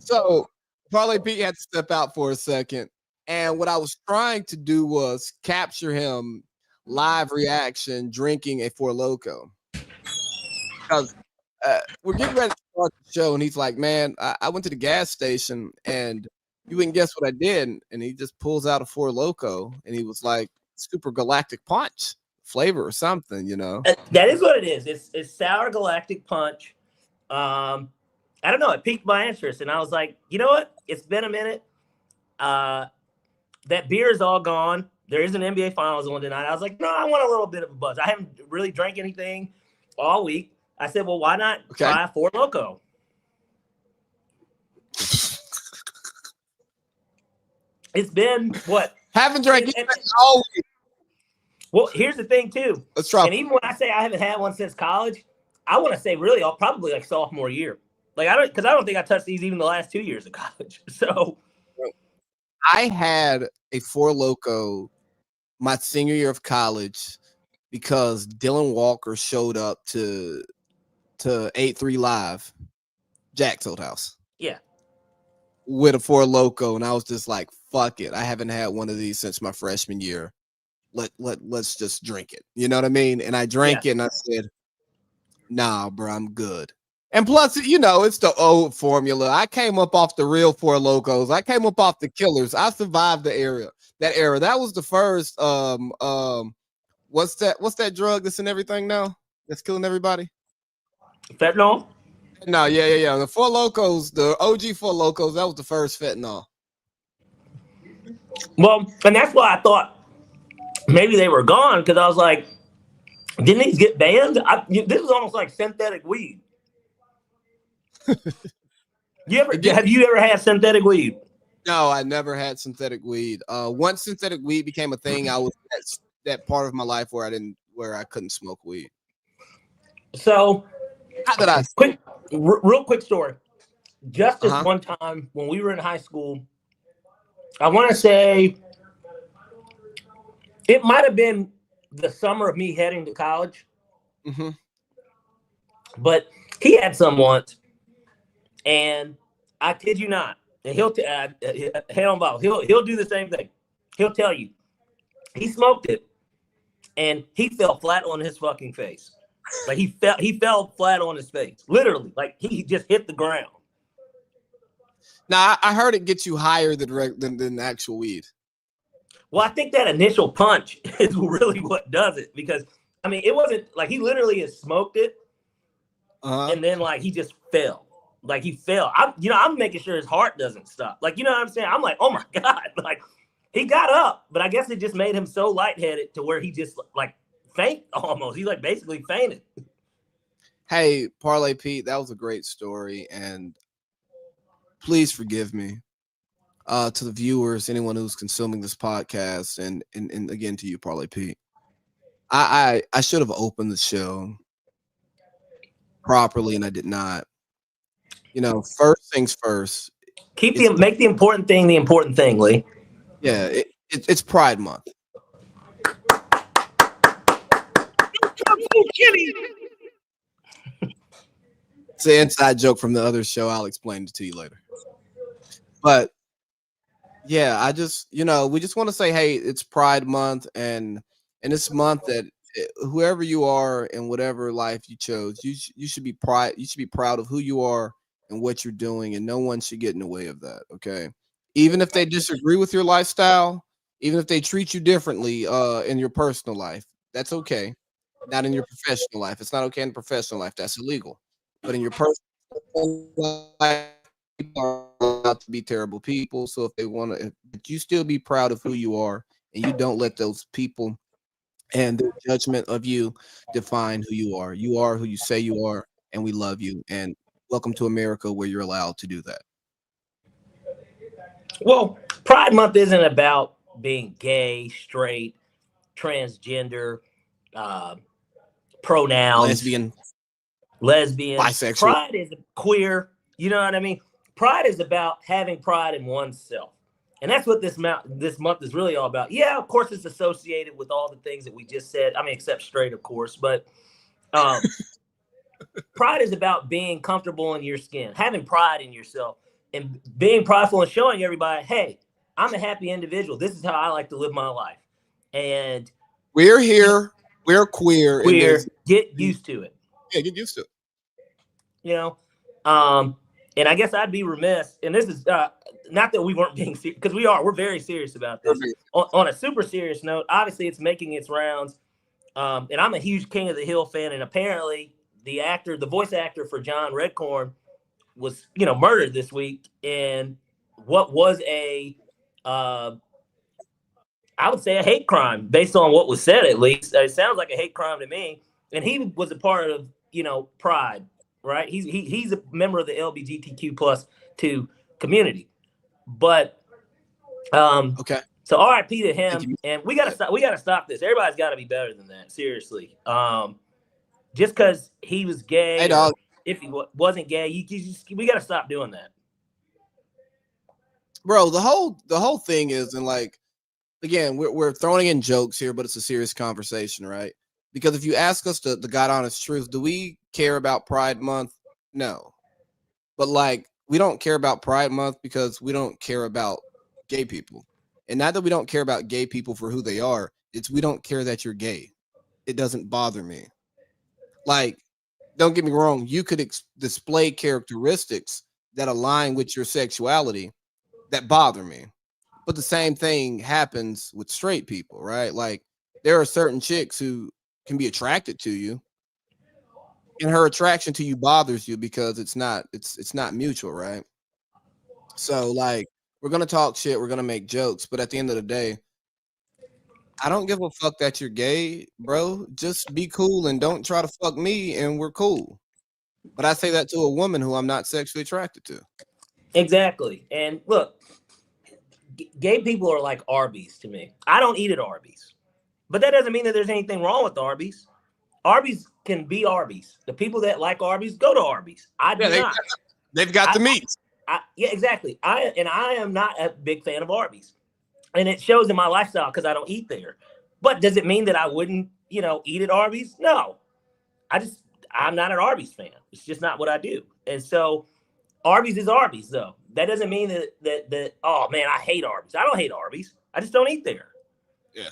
So Parlay Pete had to step out for a second. And what I was trying to do was capture him live reaction drinking a Four Loco. Because we're getting ready to start the show, and he's like, "Man, I went to the gas station, and you wouldn't guess what I did." And he just pulls out a Four Loco, and he was like, "Super Galactic Punch flavor or something," you know? That is what it is. It's sour galactic punch. I don't know. It piqued my interest, and I was like, you know what? It's been a minute. That beer is all gone. There is an NBA Finals on tonight. I was like, no, I want a little bit of a buzz. I haven't really drank anything all week. I said, well, why not try a Four Loco? It's been what? Haven't drank all week. Well, here's the thing too. Let's try. And even when I say I haven't had one since college, I want to say really probably like sophomore year. Like I don't think I touched these even the last 2 years of college. So I had a Four Loco my senior year of college because Dylan Walker showed up to 8-3 Live, Jack's old house. Yeah. With a Four Loco, and I was just like, fuck it. I haven't had one of these since my freshman year. Let's just drink it. You know what I mean? And I drank it and I said, nah, bro, I'm good. And plus, you know, it's the old formula. I came up off the real Four Locos. I came up off the killers. I survived that era. That was the first what's that drug that's in everything now? That's killing everybody? Fentanyl? No, yeah. The Four Locos, the OG Four Locos, that was the first fentanyl. Well, and that's why I thought maybe they were gone, because I was like, didn't these get banned? This is almost like synthetic weed. Have you ever had synthetic weed? No, I never had synthetic weed. Once synthetic weed became a thing, I was that part of my life where I couldn't smoke weed. So, real quick story. Just this one time when we were in high school, I want to say it might have been the summer of me heading to college. Mm-hmm. But he had some once, and I kid you not, and he'll do the same thing. He'll tell you he smoked it, and he fell flat on his fucking face. Like he fell flat on his face, literally. Like he just hit the ground. Now I heard it gets you higher than actual weed. Well, I think that initial punch is really what does it, because I mean it wasn't like he literally has smoked it, and then like he just fell. Like he fell. I'm making sure his heart doesn't stop. Like, you know what I'm saying? I'm like, oh my God. Like he got up, but I guess it just made him so lightheaded to where he just like faint almost. He like basically fainted. Hey, Parlay Pete, that was a great story, and please forgive me. To the viewers, anyone who's consuming this podcast, and again to you, Parlay Pete. I should have opened the show properly, and I did not. You know, first things first. Make the important thing the important thing, Lee. Yeah, it's Pride Month. It's an inside joke from the other show. I'll explain it to you later. But yeah, I just, we just want to say, hey, it's Pride Month, and this month that whoever you are in whatever life you chose, you should be proud. You should be proud of who you are and what you're doing, and no one should get in the way of that. Okay, even if they disagree with your lifestyle, even if they treat you differently in your personal life, that's okay. Not in your professional life. It's not okay in professional life. That's illegal. But in your personal life, people are allowed to be terrible people. So if they want to, you still be proud of who you are, and you don't let those people and their judgment of you define who you are. You are who you say you are, and we love you. And welcome to America, where you're allowed to do that. Well, Pride Month isn't about being gay, straight, transgender, pronouns, lesbian, bisexual. Pride is queer. You know what I mean? Pride is about having pride in oneself. And that's what this month is really all about. Yeah, of course, it's associated with all the things that we just said. I mean, except straight, of course. But pride is about being comfortable in your skin, having pride in yourself. and being prideful and showing everybody, hey, I'm a happy individual. This is how I like to live my life. And we're here. We're queer. Get used to it. Yeah, get used to it. You know, and I guess I'd be remiss. And this is not that we weren't being serious, because we're very serious about this. On a super serious note, obviously it's making its rounds. And I'm a huge King of the Hill fan. And apparently the voice actor for John Redcorn was, murdered this week. And what was I would say a hate crime based on what was said, at least. It sounds like a hate crime to me. And he was a part of, Pride, right? He's a member of the LGBTQ+2 community. But okay. So RIP to him. And we gotta stop this. Everybody's gotta be better than that. Seriously. Just because he was gay, hey, dog. If he wasn't gay, we gotta stop doing that. Bro, the whole thing is, and like, again, we're throwing in jokes here, but it's a serious conversation, right? Because if you ask us the God honest truth, do we care about Pride Month? No. But like, we don't care about Pride Month because we don't care about gay people. And not that we don't care about gay people for who they are, it's we don't care that you're gay. It doesn't bother me. Like, don't get me wrong, you could display characteristics that align with your sexuality that bother me. But the same thing happens with straight people, right? Like, there are certain chicks who can be attracted to you, and her attraction to you bothers you because it's not mutual, right? So like, we're gonna talk shit, we're gonna make jokes, but at the end of the day, I don't give a fuck that you're gay, bro. Just be cool and don't try to fuck me, and we're cool. But I say that to a woman who I'm not sexually attracted to. Exactly. And look, gay people are like Arby's to me. I don't eat at Arby's, but that doesn't mean that there's anything wrong with Arby's. Arby's can be Arby's. The people that like Arby's go to Arby's. I do not. They've got the meat. Yeah, exactly. I am not a big fan of Arby's, and it shows in my lifestyle because I don't eat there. But does it mean that I wouldn't, eat at Arby's? No. I'm not an Arby's fan. It's just not what I do. And so Arby's is Arby's, though. That doesn't mean that oh man, I hate Arby's. I don't hate Arby's. I just don't eat there. Yeah.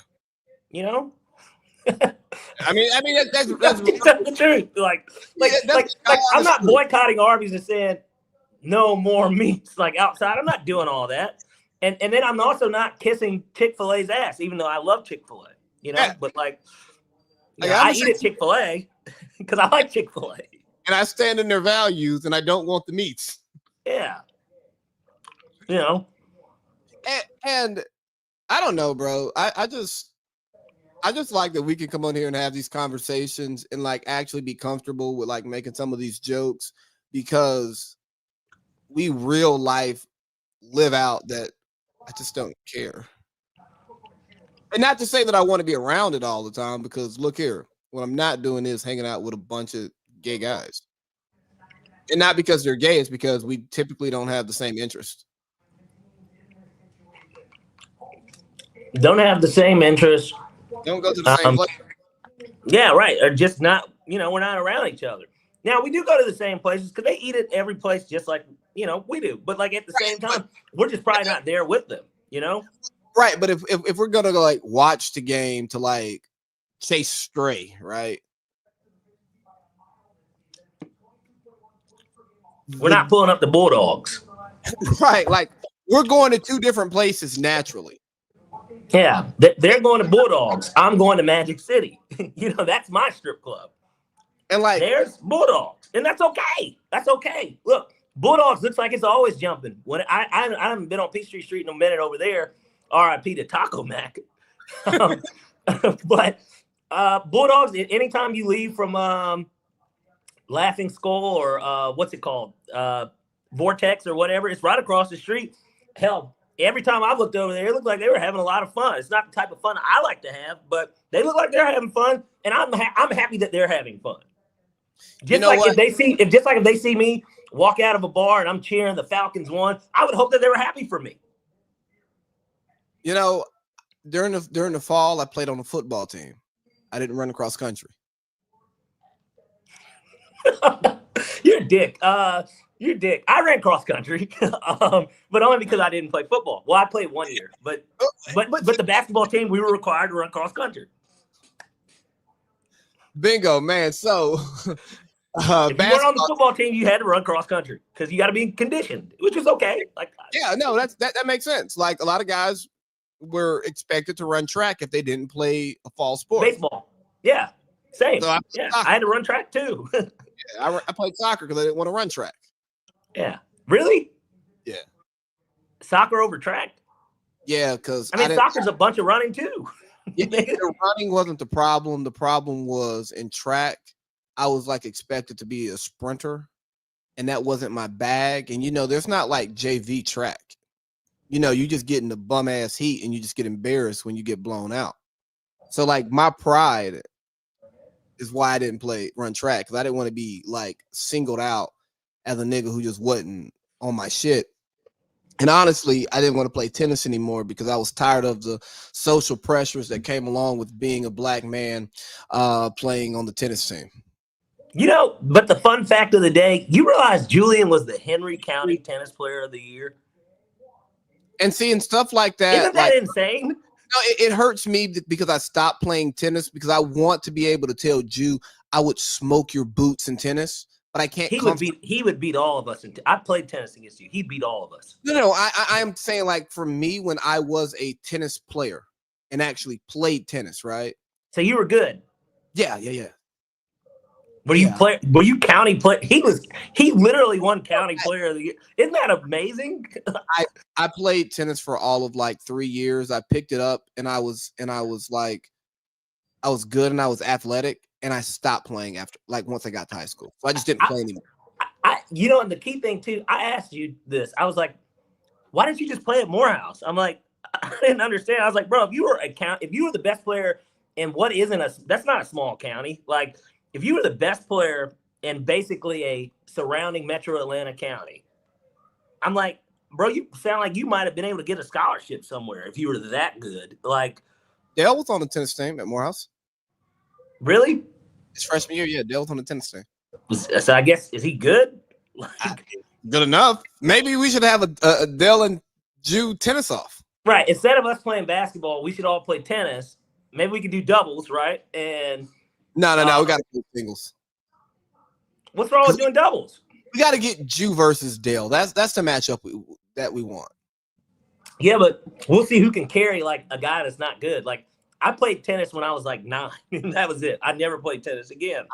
I mean that's the truth. Like I'm not boycotting Arby's and saying no more meats like outside. I'm not doing all that. And then I'm also not kissing Chick-fil-A's ass, even though I love Chick-fil-A. Yeah. But I eat at Chick-fil-A because I like Chick-fil-A. And I stand in their values, and I don't want the meats. Yeah. And I don't know, bro. I just like that we can come on here and have these conversations and like actually be comfortable with like making some of these jokes, because we real life live out that I just don't care. And not to say that I want to be around it all the time, because look here, what I'm not doing is hanging out with a bunch of gay guys. And not because they're gay, it's because we typically don't have the same interest. Don't have the same interest. Don't go to the same place. Yeah, right. Or just not, we're not around each other. Now, we do go to the same places because they eat at every place just like, we do. But like at the same time, we're just probably not there with them, Right. But if we're going to go like watch the game to like chase stray, right? We're not pulling up the Bulldogs. Right. Like, we're going to two different places naturally. Yeah. They're going to Bulldogs. I'm going to Magic City. That's my strip club. And like, there's Bulldogs. And that's okay. That's okay. Look, Bulldogs looks like it's always jumping. When I haven't been on Peachtree Street in a minute over there. RIP to Taco Mac. But Bulldogs, anytime you leave from Laughing Skull or what's it called? Vortex or whatever, it's right across the street. Hell, every time I've looked over there, it looked like they were having a lot of fun. It's not the type of fun I like to have, but they look like they're having fun, and I'm happy that they're having fun. Just like if they see me walk out of a bar and I'm cheering the Falcons won, I would hope that they were happy for me. During the fall, I played on a football team. I didn't run across country. You're a dick. You dick. I ran cross country, but only because I didn't play football. Well, I played 1 year, but the basketball team, we were required to run cross country. Bingo, man. So if you weren't on the football team, you had to run cross country because you got to be conditioned, which is okay. Like, yeah, no, that makes sense. Like a lot of guys were expected to run track if they didn't play a fall sport. Baseball, yeah, same. So I had to run track too. Yeah, I played soccer because I didn't want to run track. Yeah, really? Yeah, soccer over track. Yeah, because I mean, soccer's a bunch of running too. Yeah, the running wasn't the problem. The problem was in track, I was like expected to be a sprinter, and that wasn't my bag. And there's not like JV track. You just get in the bum ass heat and you just get embarrassed when you get blown out. So like my pride is why I didn't run track, because I didn't want to be like singled out as a nigga who just wasn't on my shit. And honestly, I didn't want to play tennis anymore because I was tired of the social pressures that came along with being a black man playing on the tennis team. But the fun fact of the day, you realize Julian was the Henry County Tennis Player of the Year? And seeing stuff like that. Isn't that insane? No, it hurts me because I stopped playing tennis because I want to be able to tell Ju I would smoke your boots in tennis. But I can't. He would beat all of us. I played tennis against you. He'd beat all of us. No. I'm saying, like, for me, when I was a tennis player and actually played tennis, right? So you were good. Yeah. Were you county play? He literally won county player of the year. Isn't that amazing? I played tennis for all of like 3 years. I picked it up and I was like, I was good and I was athletic. And I stopped playing after, like, once I got to high school. So I just didn't play anymore. And the key thing too, I asked you this. I was like, why didn't you just play at Morehouse? I'm like, I didn't understand. I was like, bro, if you were the best player in that's not a small county. Like, if you were the best player in basically a surrounding metro Atlanta county, I'm like, bro, you sound like you might have been able to get a scholarship somewhere if you were that good. Like, Dale was on the tennis team at Morehouse. Really? His freshman year, yeah, Dale's on the tennis team. So I guess, is he good? Good enough. Maybe we should have a Dale and Ju tennis off. Right. Instead of us playing basketball, we should all play tennis. Maybe we could do doubles, right? And no. We got to play singles. What's wrong with doing doubles? We got to get Ju versus Dale. That's the matchup that we want. Yeah, but we'll see who can carry like a guy that's not good. Like, I played tennis when I was like 9. That was it. I never played tennis again.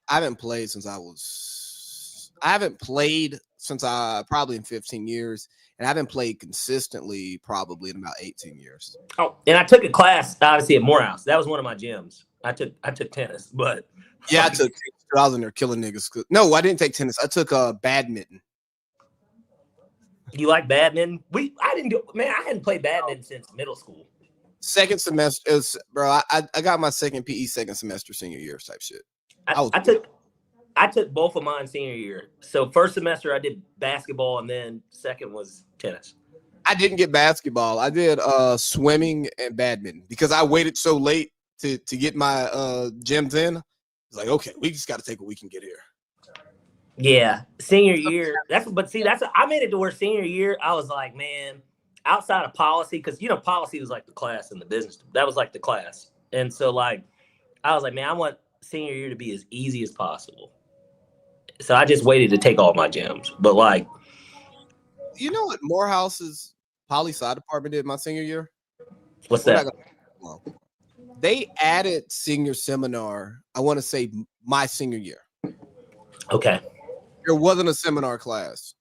I haven't played since probably in 15 years. And I haven't played consistently probably in about 18 years. Oh, and I took a class, obviously, at Morehouse. That was one of my gyms. I took tennis, but. Yeah, I took tennis. I was in there killing niggas. No, I didn't take tennis. I took badminton. You like badminton? I hadn't played badminton since middle school. Second semester, I got my second PE second semester senior year type shit. I took both of mine senior year. So first semester I did basketball, and then second was tennis. I didn't get basketball. I did swimming and badminton because I waited so late to get my gyms in. It's like, okay, we just got to take what we can get here. Yeah, senior year. I made it to where senior year I was like, man. Outside of policy, because policy was like the class in the business. That was like the class. And so like I was like, man, I want senior year to be as easy as possible. So I just waited to take all my gyms. But like, you know what Morehouse's poli sci department did my senior year? What's that? They added senior seminar, I want to say my senior year. Okay. There wasn't a seminar class.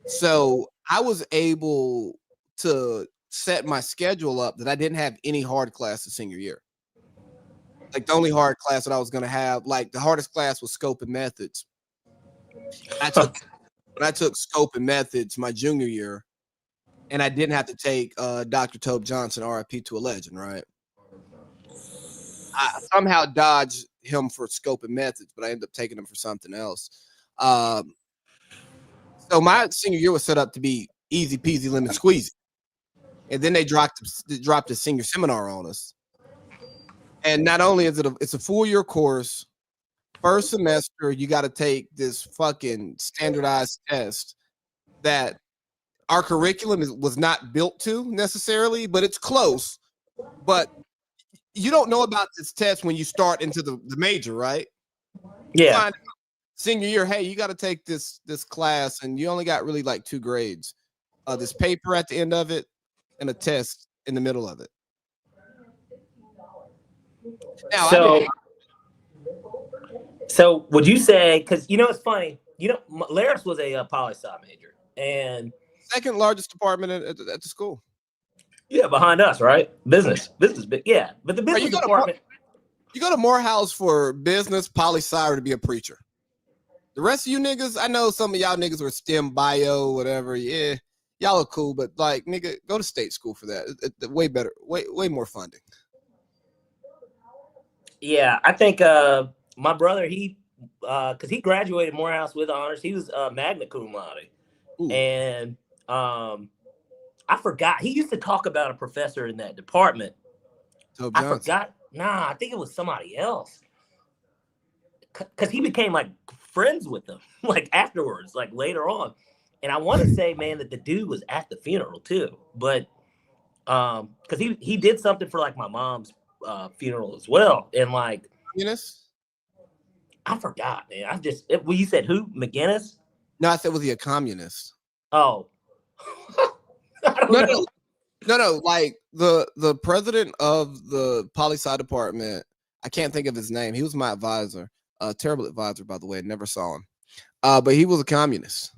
So I was able to set my schedule up that I didn't have any hard classes senior year. Like the only hard class that I was going to have, like the hardest class was scope and methods. I took scope and methods my junior year, and I didn't have to take Dr. Tobe Johnson, RIP to a legend, right? I somehow dodged him for scope and methods, but I ended up taking him for something else. So my senior year was set up to be easy peasy lemon squeezy. And then they dropped a senior seminar on us. And not only is it's a full year course. first semester, you got to take this fucking standardized test that our curriculum was not built to necessarily, but it's close. But you don't know about this test when you start into the major, right? Yeah. Senior year, hey, you got to take this class, and you only got really like 2 grades. This paper at the end of it, and a test in the middle of it. Now, so would you say, because it's funny, Laris was a poli-sci major, and second largest department at the school. Yeah, behind us, right? Business, big. Yeah, but the business department. You go to Morehouse for business, poli-sci, or to be a preacher. The rest of you niggas, I know some of y'all niggas were STEM, bio, whatever. Yeah, y'all are cool, but like, nigga, go to state school for that. It's way better, way more funding. Yeah, I think my brother, because he graduated Morehouse with honors. He was magna cum laude. Ooh. And I forgot. He used to talk about a professor in that department. I forgot. Nah, I think it was somebody else. Because he became like friends with them, like afterwards, like later on. And I want to say, man, that the dude was at the funeral too. But because he did something for like my mom's funeral as well. And like, I forgot, man. Well, you said who? McGinnis? No, I said, was he a communist? Oh. No. Like the president of the poli-sci department, I can't think of his name. He was my advisor. Terrible advisor, by the way. Never saw him. But he was a communist.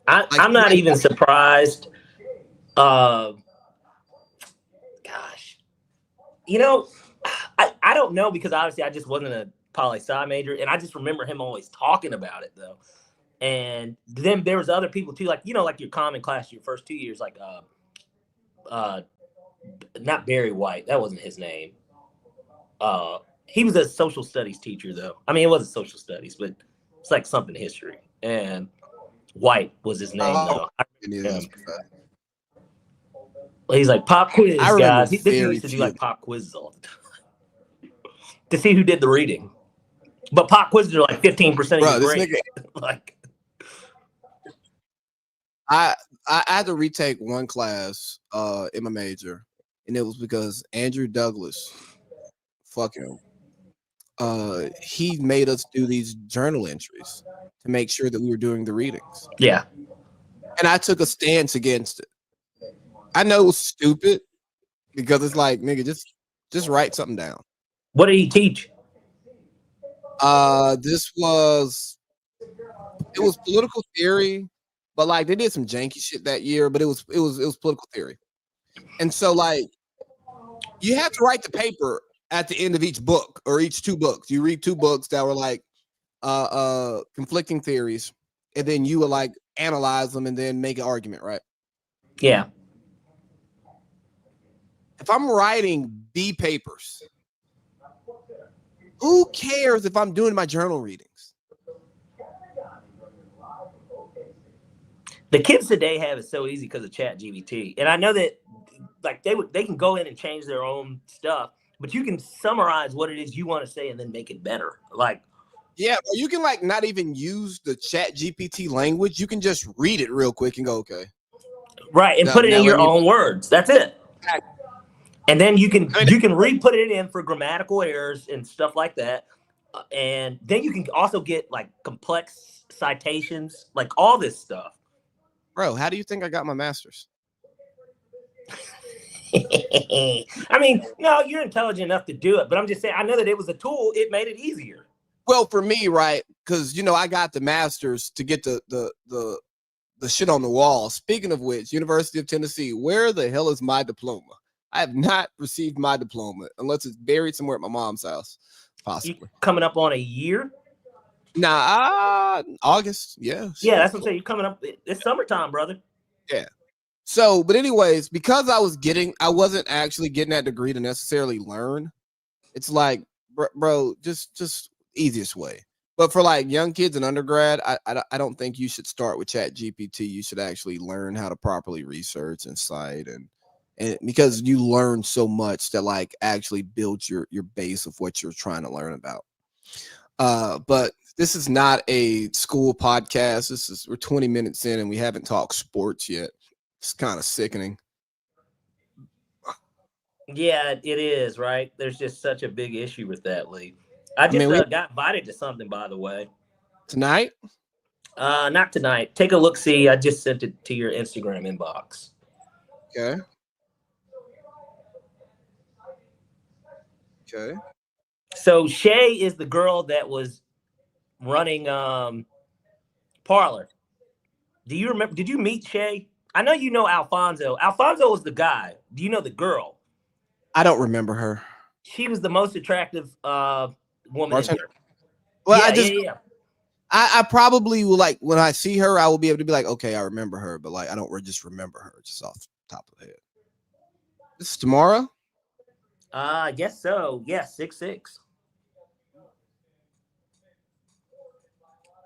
I'm not even surprised. Gosh. I don't know, because obviously I just wasn't a poli-sci major, and I just remember him always talking about it though. And then there was other people too, like like your common class, your first 2 years, like not Barry White, that wasn't his name. He was a social studies teacher though. I mean, it wasn't social studies, but it's like something history. And White was his name though. He's like pop quiz, guys. He used to do like pop quizzes all the time to see who did the reading. But pop quizzes are like 15% of your grade. Like, I had to retake one class in my major, and it was because Andrew Douglas, he made us do these journal entries to make sure that we were doing the readings. Yeah. And I took a stance against it. I know it was stupid, because it's like, nigga, just write something down. What did he teach? It was political theory, but like they did some janky shit that year, but it was political theory. And so like you have to write the paper at the end of each book, or each 2 books. You read 2 books that were like conflicting theories, and then you would like analyze them and then make an argument, right? Yeah. If I'm writing B papers, who cares if I'm doing my journal readings? The kids today have it so easy because of ChatGPT. And I know that like they can go in and change their own stuff, but you can summarize what it is you want to say and then make it better. Like, yeah, or you can like not even use the ChatGPT language. You can just read it real quick and go, okay. Right, and put it in your own words. That's it. And then you can re-put it in for grammatical errors and stuff like that. And then you can also get like complex citations, like all this stuff. Bro, how do you think I got my master's? I mean, no, you're intelligent enough to do it, but I'm just saying, I know that it was a tool. It made it easier. Well, for me, right? Because I got the master's to get the shit on the wall. Speaking of which, University of Tennessee, where the hell is my diploma? I have not received my diploma unless it's buried somewhere at my mom's house, possibly. You coming up on a year? Nah, August. Yeah. Yeah, that's what I'm saying. You're coming up. It's summertime, brother. Yeah. So, but anyways, because I wasn't actually getting that degree to necessarily learn. It's like, bro, just easiest way. But for like young kids in undergrad, I don't think you should start with ChatGPT. You should actually learn how to properly research and cite and and because you learn so much that like actually builds your base of what you're trying to learn about. But this is not a school podcast. We're 20 minutes in and we haven't talked sports yet. It's kind of sickening. Yeah, it is, right? There's just such a big issue with that, Lee. I just got invited to something, by the way. Tonight? Not tonight. Take a look. See, I just sent it to your Instagram inbox. Okay. Okay. So Shay is the girl that was running Parlor. Do you remember? Did you meet Shay? I know you know Alfonso. Alfonso was the guy. Do you know the girl? I don't remember her. She was the most attractive woman. Well, yeah. I probably will, like, when I see her, I will be able to be like, okay, I remember her, but like I don't just remember her just off the top of the head. This is tomorrow? I guess so. Yeah, 6/6.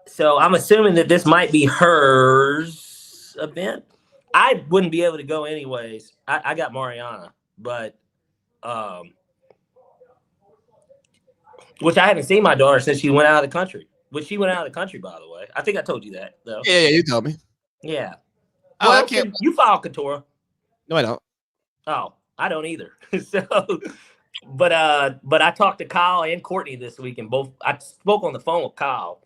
So I'm assuming that this might be hers event. I wouldn't be able to go anyways. I got Mariana, but which I haven't seen my daughter since she went out of the country. Which she went out of the country, by the way. I think I told you that, though. Yeah, you told me. Yeah. Oh, well, I can't. You follow Couture. No, I don't. Oh, I don't either. So, but I talked to Kyle and Courtney this week, and I spoke on the phone with Kyle,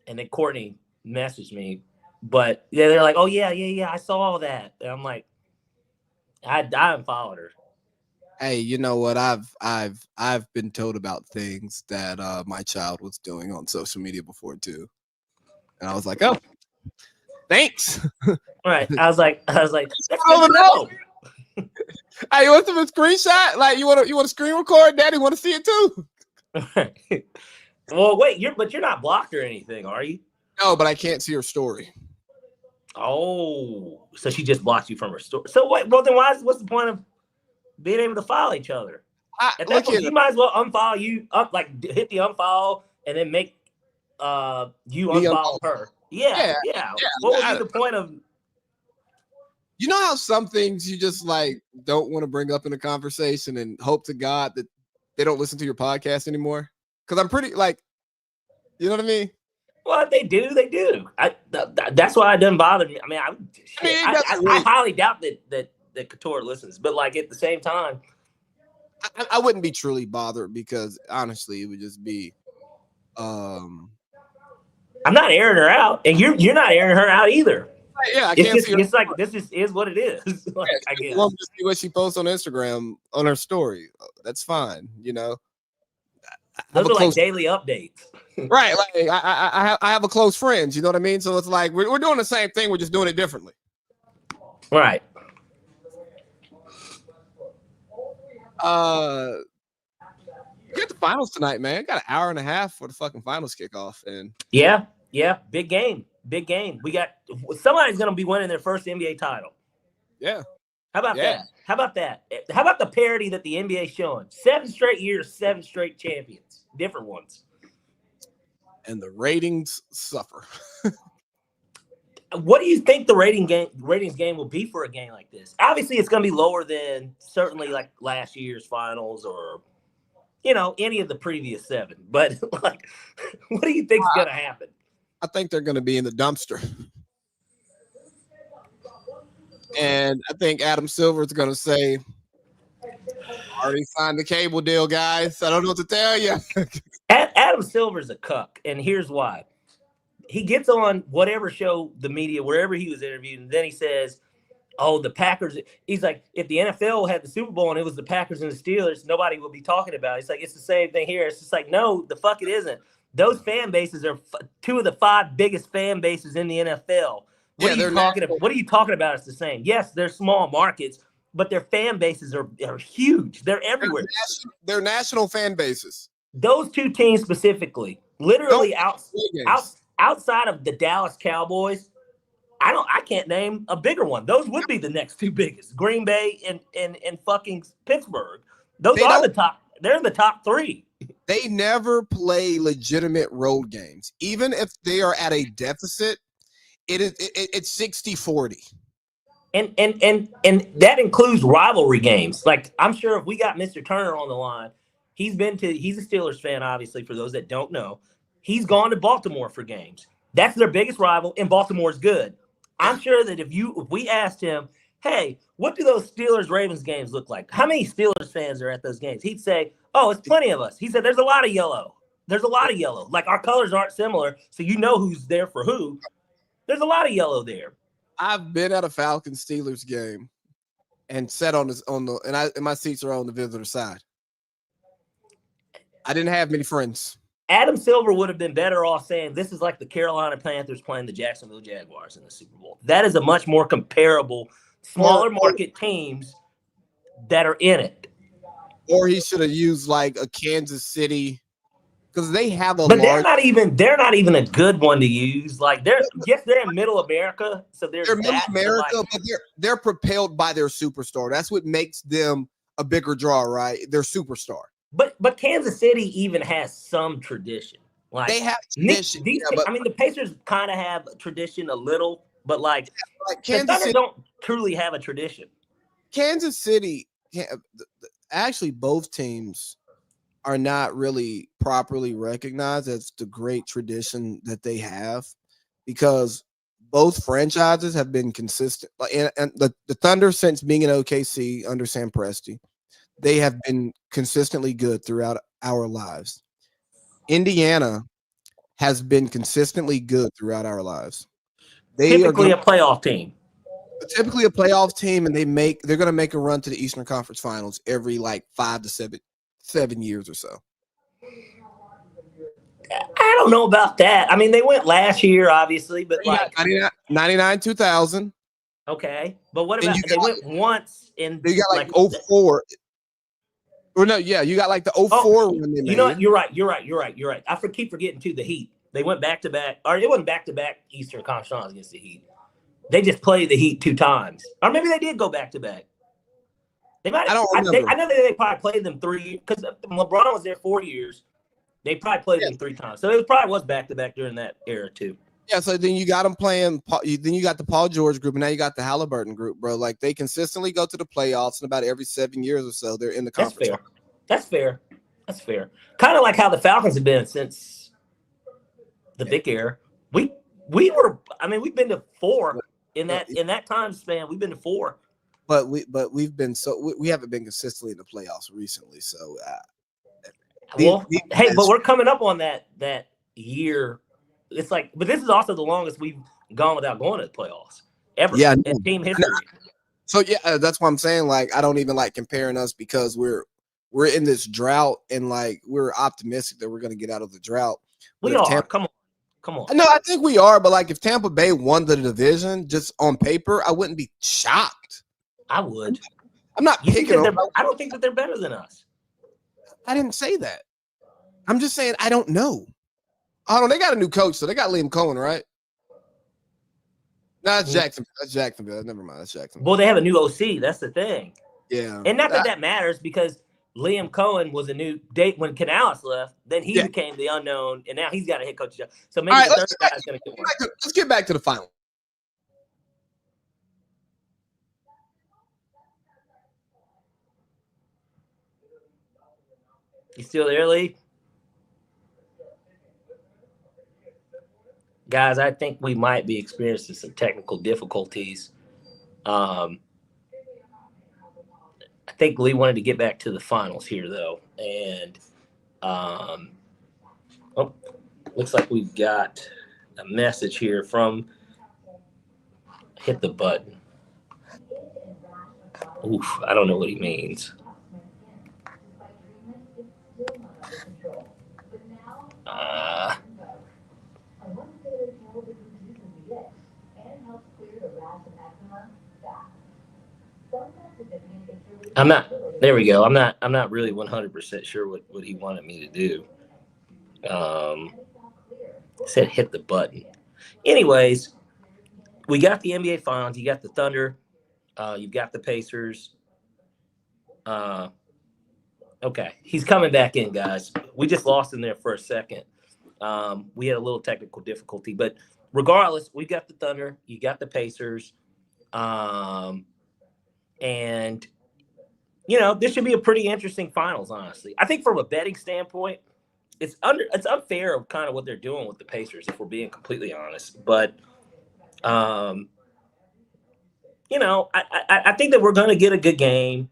and then Courtney messaged me. But yeah, they're like, "Oh yeah, I saw all that," and I'm like, I unfollowed her. Hey, you know what? I've been told about things that my child was doing on social media before too, and I was like, "Oh, thanks." Right. I was like, that's good to know. Hey, you want some screenshot? Like, you want to screen record? Daddy want to see it too. Well, wait, you're not blocked or anything, are you? No, but I can't see her story. Oh, so she just blocked you from her story. So wait, well then what's the point of being able to follow each other? At that point, you might as well unfollow you, hit the unfollow, and then make you unfollow her. Yeah. What would be the point of? You know how some things you just like don't want to bring up in a conversation and hope to God that they don't listen to your podcast anymore? Because I'm pretty like, you know what I mean? Well, they do. That's why it doesn't bother me. I mean, I highly doubt that Couture listens, but like at the same time, I wouldn't be truly bothered because honestly, it would just be. I'm not airing her out, and you're not airing her out either. Yeah, I can't see her. It's like this is what it is. Like, I guess. Well, just see what she posts on Instagram on her story. That's fine, you know. Those are like daily updates, right? Like I have a close friends. You know what I mean? So it's like we're doing the same thing. We're just doing it differently. Right. We got the finals tonight, man. Got an hour and a half for the fucking finals kickoff, and yeah, big game. We got somebody's gonna be winning their first NBA title. Yeah. How about that? How about the parity that the NBA is showing? 7 straight years, 7 straight champions, different ones. And the ratings suffer. What do you think the ratings game will be for a game like this? Obviously, it's going to be lower than certainly like last year's finals or, any of the previous 7. But like, what do you think is going to happen? I think they're going to be in the dumpster. And I think Adam Silver is going to say, already signed the cable deal, guys. I don't know what to tell you. Adam Silver's a cuck, and here's why. He gets on whatever show, the media, wherever he was interviewed, and then he says, oh, the Packers. He's like, if the NFL had the Super Bowl and it was the Packers and the Steelers, nobody would be talking about it. It's like, it's the same thing here. It's just like, no, the fuck it isn't. Those fan bases are 2 of the 5 biggest fan bases in the NFL. What are you talking about? What are you talking about? It's the same. Yes, they're small markets, but their fan bases are huge. They're everywhere. They're national fan bases. Those 2 teams specifically, literally outside of the Dallas Cowboys, I can't name a bigger one. Those would be the next 2 biggest. Green Bay and fucking Pittsburgh. Those are the top. They're in the top 3. They never play legitimate road games. Even if they are at a deficit, it's 60-40. And that includes rivalry games. Like, I'm sure if we got Mr. Turner on the line, he's a Steelers fan, obviously, for those that don't know. He's gone to Baltimore for games. That's their biggest rival, and Baltimore's good. I'm sure that if we asked him, hey, what do those Steelers-Ravens games look like? How many Steelers fans are at those games? He'd say, oh, it's plenty of us. He said, there's a lot of yellow. There's a lot of yellow. Like, our colors aren't similar, so you know who's there for who. There's a lot of yellow there. I've been at a Falcons Steelers game and sat and my seats are on the visitor side. I didn't have many friends. Adam Silver would have been better off saying this is like the Carolina Panthers playing the Jacksonville Jaguars in the Super Bowl. That is a much more comparable, smaller market teams that are in it. Or he should have used like a Kansas City, because they have but they're not even a good one to use. Like they're in Middle America, so they're Middle America, but they're propelled by their superstar. That's what makes them a bigger draw, right? Their superstar. But Kansas City even has some tradition. Like they have tradition. I mean, the Pacers kind of have a tradition a little, but like Kansas City don't truly have a tradition. Kansas City, actually, both teams are not really properly recognized as the great tradition that they have, because both franchises have been consistent. And the Thunder, since being in OKC under Sam Presti, they have been consistently good throughout our lives. Indiana has been consistently good throughout our lives. Typically a playoff team. Typically a playoff team, and they're going to make a run to the Eastern Conference Finals every like 5 to 7 years or so. I don't know about that. I mean, they went last year, obviously, but like 99, 2000. Okay, but what about they went once in? You got like 04. Or no, yeah, you got like the 04 when they made. You know what? You're right. I keep forgetting too. The Heat. They went back to back, or it wasn't back to back Eastern Conference Finals against the Heat. They just played the Heat 2 times, or maybe they did go back to back. They might. I don't remember. I know they probably played them 3 years because LeBron was there 4 years. They probably played them 3 times, so it probably was back to back during that era too. Yeah, so then you got them playing. Then you got the Paul George group, and now you got the Halliburton group, bro. Like they consistently go to the playoffs, and about every 7 years or so, they're in the conference. That's fair. Kind of like how the Falcons have been since the big era. We've been to 4 in that time span. We've been to 4. But we've been we haven't been consistently in the playoffs recently. So, but we're coming up on that year. It's like, but this is also the longest we've gone without going to the playoffs ever in team history. So yeah, that's what I'm saying. Like, I don't even like comparing us because we're in this drought, and like we're optimistic that we're going to get out of the drought. We are. Come on. No, I think we are. But like, if Tampa Bay won the division just on paper, I wouldn't be shocked. I would. I'm not picking them. I don't think that they're better than us. I didn't say that. I'm just saying I don't know. Oh, no, they got a new coach, so they got Liam Cohen, right? No, that's Jacksonville. That's Jacksonville. Never mind. That's Jacksonville. Well, they have a new OC. That's the thing. Yeah. And not that matters, because Liam Cohen was a new date when Canales left. Then he became the unknown, and now he's got a head coach job. So maybe the third guy's going to get one. Let's get back to the final. You still there, Lee? Guys, I think we might be experiencing some technical difficulties. I think Lee wanted to get back to the finals here, though. And looks like we've got a message here from hit the button. Oof, I don't know what he means. I'm not. There we go. I'm not really 100% sure what he wanted me to do. Said hit the button. Anyways, we got the NBA Finals. You got the Thunder. You've got the Pacers. Okay, he's coming back in, guys. We just lost him there for a second. We had a little technical difficulty, but regardless, we got the Thunder. You got the Pacers. And this should be a pretty interesting finals, honestly. I think from a betting standpoint, it's unfair of kind of what they're doing with the Pacers, if we're being completely honest. But I think that we're going to get a good game,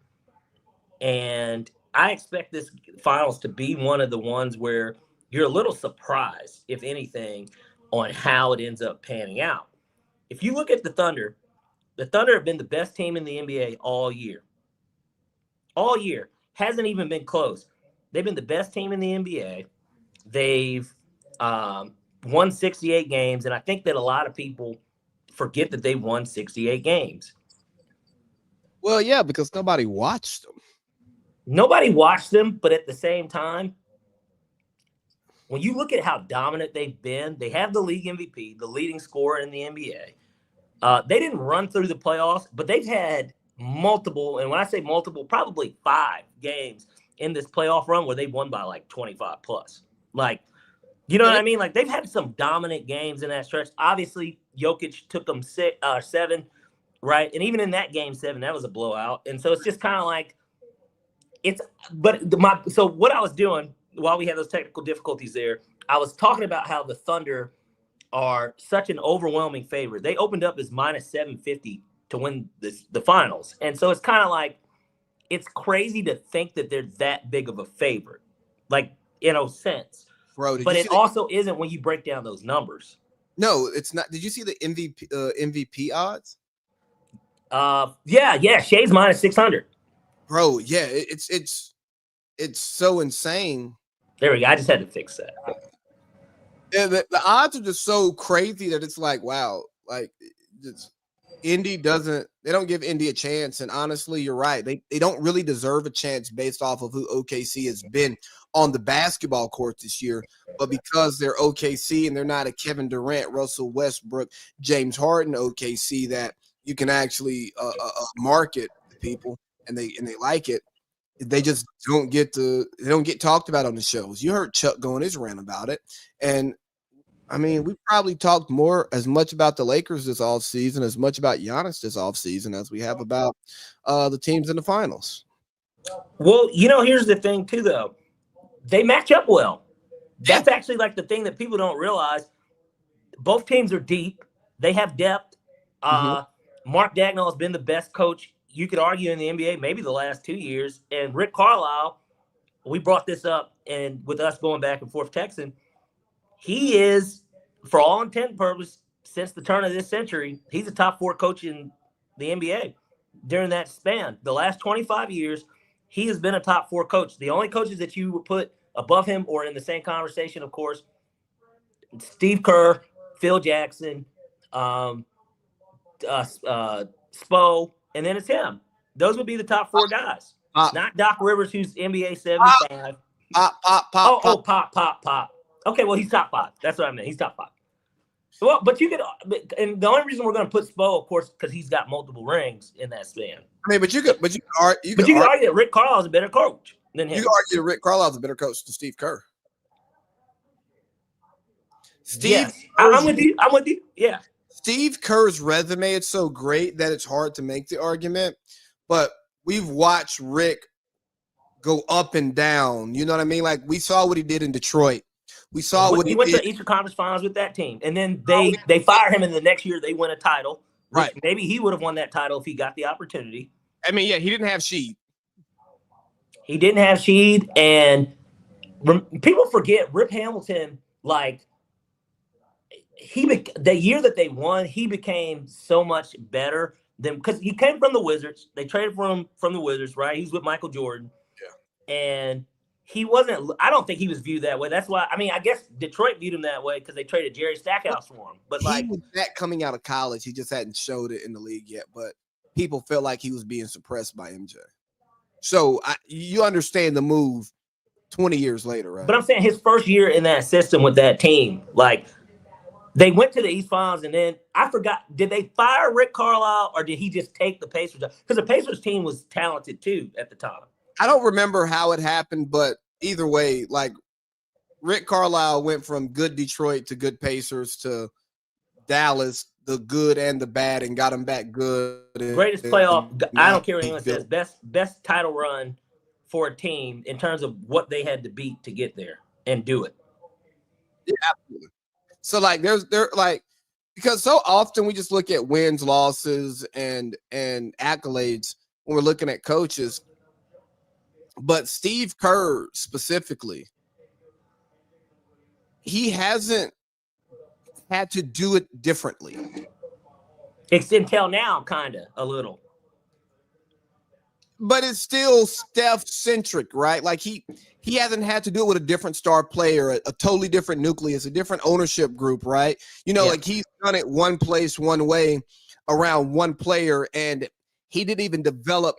and I expect this finals to be one of the ones where you're a little surprised, if anything, on how it ends up panning out. If you look at the Thunder have been the best team in the NBA all year. All year. Hasn't even been close. They've been the best team in the NBA. They've won 68 games, and I think that a lot of people forget that they won 68 games. Well, yeah, because nobody watched them. Nobody watched them, but at the same time, when you look at how dominant they've been, they have the league MVP, the leading scorer in the NBA. They didn't run through the playoffs, but they've had multiple, and when I say multiple, probably 5 games in this playoff run where they won by like 25 plus. Like, you know what I mean? Like, they've had some dominant games in that stretch. Obviously, Jokic took them 7, right? And even in that game 7, that was a blowout. And so it's just kind of like, so what I was doing while we had those technical difficulties there, I was talking about how the Thunder are such an overwhelming favorite. They opened up as minus 750 to win the finals. And so it's kind of like, it's crazy to think that they're that big of a favorite, like, in a sense. Bro, but it also isn't when you break down those numbers. No, it's not. Did you see the MVP odds? Yeah. Shay's minus 600. Bro, yeah, it's so insane. There we go. I just had to fix that. Yeah, the odds are just so crazy that it's like, wow, like Indy they don't give Indy a chance. And honestly, you're right. They don't really deserve a chance based off of who OKC has been on the basketball court this year. But because they're OKC and they're not a Kevin Durant, Russell Westbrook, James Harden OKC that you can actually market to people and they like it, they just don't get talked about on the shows. You heard Chuck going his rant about it. And I mean, we probably talked as much about the Lakers this offseason, as much about Giannis this offseason as we have about the teams in the finals. Well, here's the thing too, though. They match up well. That's actually like the thing that people don't realize. Both teams are deep. They have depth. Mark Dagnall has been the best coach, you could argue, in the NBA, maybe the last 2 years. And Rick Carlisle, we brought this up, and with us going back and forth texting, he is, for all intent and purpose, since the turn of this century, he's a top 4 coach in the NBA during that span. The last 25 years, he has been a top 4 coach. The only coaches that you would put above him or in the same conversation, of course, Steve Kerr, Phil Jackson, Spo, and then it's him. Those would be the top 4 guys. Not Doc Rivers, who's NBA 75. Pop. Okay, well, he's top 5. That's what I meant. He's top 5. Well, but you could, and the only reason we're going to put Spo, of course, because he's got multiple rings in that span. I mean, but you could argue that Rick Carlisle is a better coach than him. You could argue that Rick Carlisle is a better coach than Steve Kerr. I'm with you. Yeah. Steve Kerr's resume is so great that it's hard to make the argument, but we've watched Rick go up and down. You know what I mean? Like, we saw what he did in Detroit. We saw what he went to Eastern Conference Finals with that team, and then they fire him, and the next year they win a title. Right? Maybe he would have won that title if he got the opportunity. I mean, yeah, he didn't have Sheed. And people forget Rip Hamilton. Like, the year that they won, he became so much better than, because he came from the Wizards. They traded for him from the Wizards, right? He was with Michael Jordan. Yeah. And he wasn't, I don't think he was viewed that way. That's why, I mean, I guess Detroit viewed him that way because they traded Jerry Stackhouse for him. But he was that coming out of college. He just hadn't showed it in the league yet. But people felt like he was being suppressed by MJ. So you understand the move 20 years later, right? But I'm saying his first year in that system with that team, like, they went to the East Finals, and then I forgot, did they fire Rick Carlisle or did he just take the Pacers? Because the Pacers team was talented too at the time. I don't remember how it happened, but either way, like, Rick Carlisle went from good Detroit to good Pacers to Dallas the good and the bad and got them back good. Greatest playoff. I don't care what anyone says. Best title run for a team in terms of what they had to beat to get there and do it. Yeah, absolutely. So like they're like, because so often we just look at wins, losses, and accolades when we're looking at coaches. But Steve Kerr specifically, he hasn't had to do it differently. It's until now, kind of a little. But it's still Steph-centric, right? Like he hasn't had to do it with a different star player, a totally different nucleus, a different ownership group, right? You know, like he's done it one place, one way, around one player, and he didn't even develop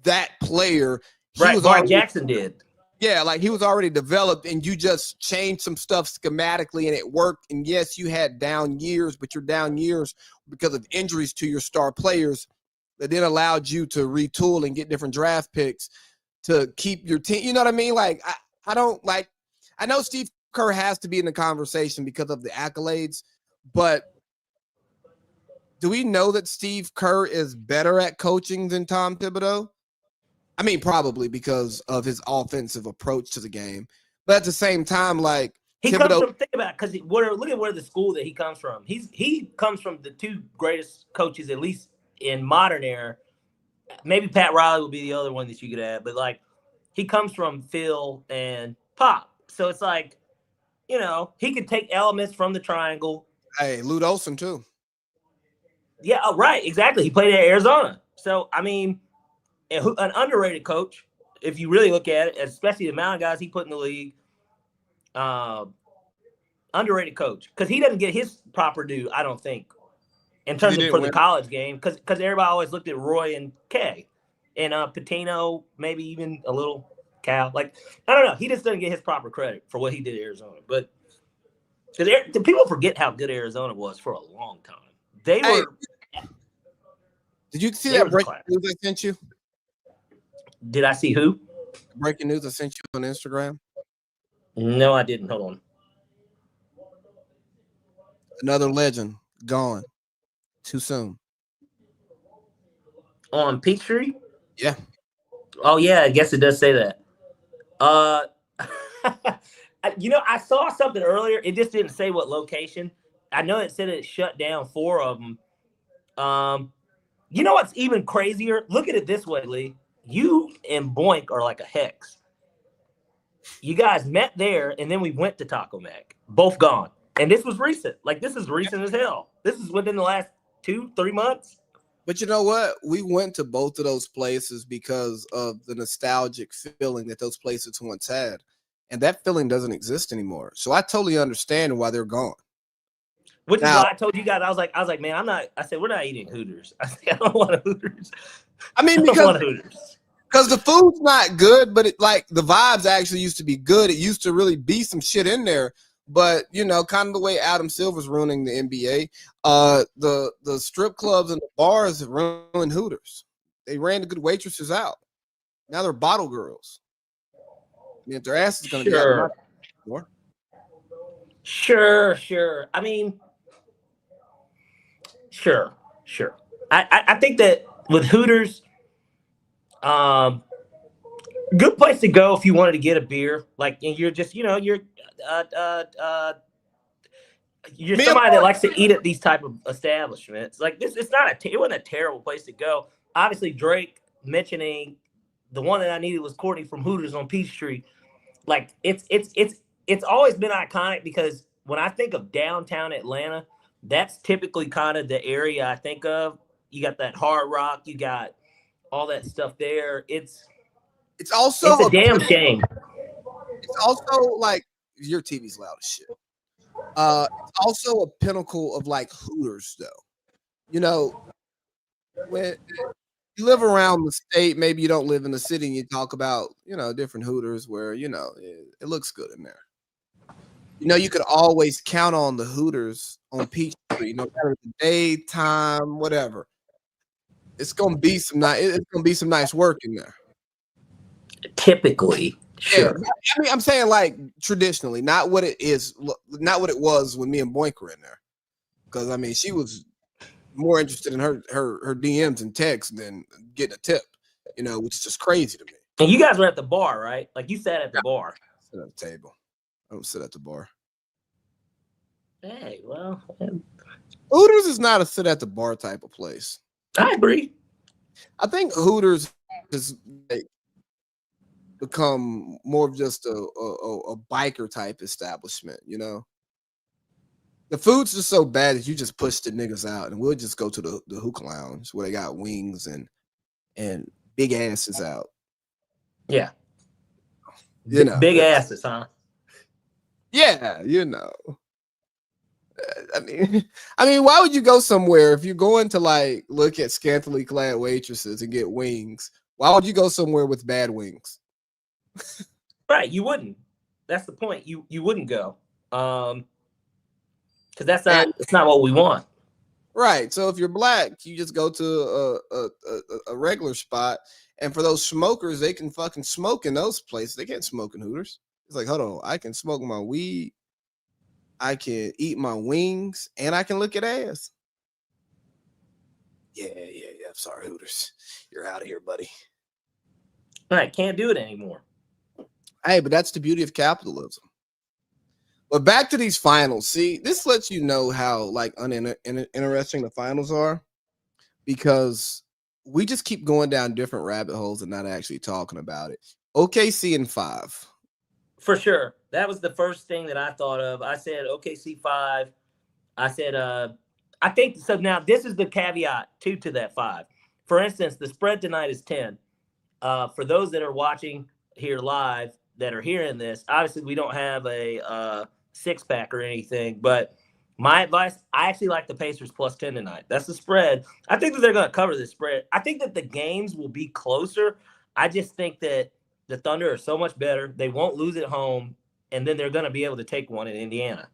that player. Right, Mark Jackson did. Yeah, like he was already developed, and you just changed some stuff schematically, and it worked. And yes, you had down years, but your down years because of injuries to your star players that then allowed you to retool and get different draft picks to keep your team. You know what I mean? Like I don't like. I know Steve Kerr has to be in the conversation because of the accolades, but do we know that Steve Kerr is better at coaching than Tom Thibodeau? I mean, probably because of his offensive approach to the game, but at the same time, like he comes from, think about it, because look at where the school that he comes from. He comes from the two greatest coaches, at least in modern era. Maybe Pat Riley would be the other one that you could add, but like he comes from Phil and Pop, so it's like, you know, he could take elements from the triangle. Hey, Lute Olson too. Yeah, right, exactly. He played at Arizona, so I mean. An underrated coach, if you really look at it, especially the amount of guys he put in the league. Underrated coach because he doesn't get his proper due, I don't think, in terms of for the college game. Because everybody always looked at Roy and Kay, and Pitino, maybe even a little Cal. Like I don't know, he just doesn't get his proper credit for what he did at Arizona. But because people forget how good Arizona was for a long time. They were. Did you see that breaking news I sent you? Did I see who? Breaking news I sent you on Instagram? No, I didn't. Hold on. Another legend gone too soon. On Peachtree? Yeah. Oh, yeah. I guess it does say that. You know, I saw something earlier. It just didn't say what location. I know it said it shut down 4 of them. You know what's even crazier? Look at it this way, Lee. You and Boink are like a hex. You guys met there, and then we went to Taco Mac. Both gone. And this was recent. Like, this is recent as hell. This is within the last 2-3 months. But you know what? We went to both of those places because of the nostalgic feeling that those places once had. And that feeling doesn't exist anymore. So I totally understand why they're gone. Which is why I told you guys, I was like, man, I said, we're not eating Hooters. I said, I don't want a Hooters. I mean, because the food's not good, but it like the vibes actually used to be good. It used to really be some shit in there. But you know, kind of the way Adam Silver's ruining the NBA, the strip clubs and the bars have ruined Hooters. They ran the good waitresses out. Now they're bottle girls. I mean, if their ass is going to be out more. Sure. I mean, sure. I think that with Hooters, good place to go if you wanted to get a beer. Like you're just, you know, you're somebody that likes to eat at these type of establishments. Like this, it wasn't a terrible place to go. Obviously, Drake mentioning the one that I needed was Courtney from Hooters on Peachtree. Like it's always been iconic because when I think of downtown Atlanta, that's typically kind of the area I think of. You got that Hard Rock, you got all that stuff there. It's also a damn shame. It's also like your TV's loud as shit. It's also a pinnacle of like Hooters, though. You know, when you live around the state, maybe you don't live in the city, and you talk about, you know, different Hooters where, you know, it looks good in there. You know, you could always count on the Hooters on Peachtree, no matter the day, time, whatever. It's gonna be some nice work in there. Typically, sure. Yeah, I mean, I'm saying like traditionally, not what it is, not what it was when me and Boink were in there. because I mean she was more interested in her DMs and texts than getting a tip, you know, which is just crazy to me. And you guys were at the bar, right? Like you sat at the bar. Sit at the table. I don't sit at the bar. Hey, well, Hooters is not a sit at the bar type of place. I agree. I think Hooters has become more of just a biker type establishment, you know. The food's just so bad that you just push the niggas out, and we'll just go to the hookah lounge where they got wings and big asses out. Yeah, you know, big asses, huh? Yeah, you know. I mean, why would you go somewhere if you're going to like look at scantily clad waitresses and get wings? Why would you go somewhere with bad wings? Right, you wouldn't. That's the point. You wouldn't go, because it's not what we want. Right. So if you're black, you just go to a regular spot, and for those smokers, they can fucking smoke in those places. They can't smoke in Hooters. It's like, hold on, I can smoke my weed, I can eat my wings, and I can look at ass. Yeah. I'm sorry, Hooters. You're out of here, buddy. All right, can't do it anymore. Hey, but that's the beauty of capitalism. But back to these finals. See, this lets you know how like uninteresting the finals are, because we just keep going down different rabbit holes and not actually talking about it. OKC in 5. For sure. That was the first thing that I thought of. I said OKC 5. I said I think so. Now this is the caveat to that 5. For instance, the spread tonight is 10. For those that are watching here live that are hearing this, obviously we don't have a 6-pack or anything, but my advice, I actually like the Pacers plus 10 tonight. That's the spread. I think that they're going to cover this spread. I think that the games will be closer. I just think that the Thunder are so much better. They won't lose at home, and then they're going to be able to take one in Indiana.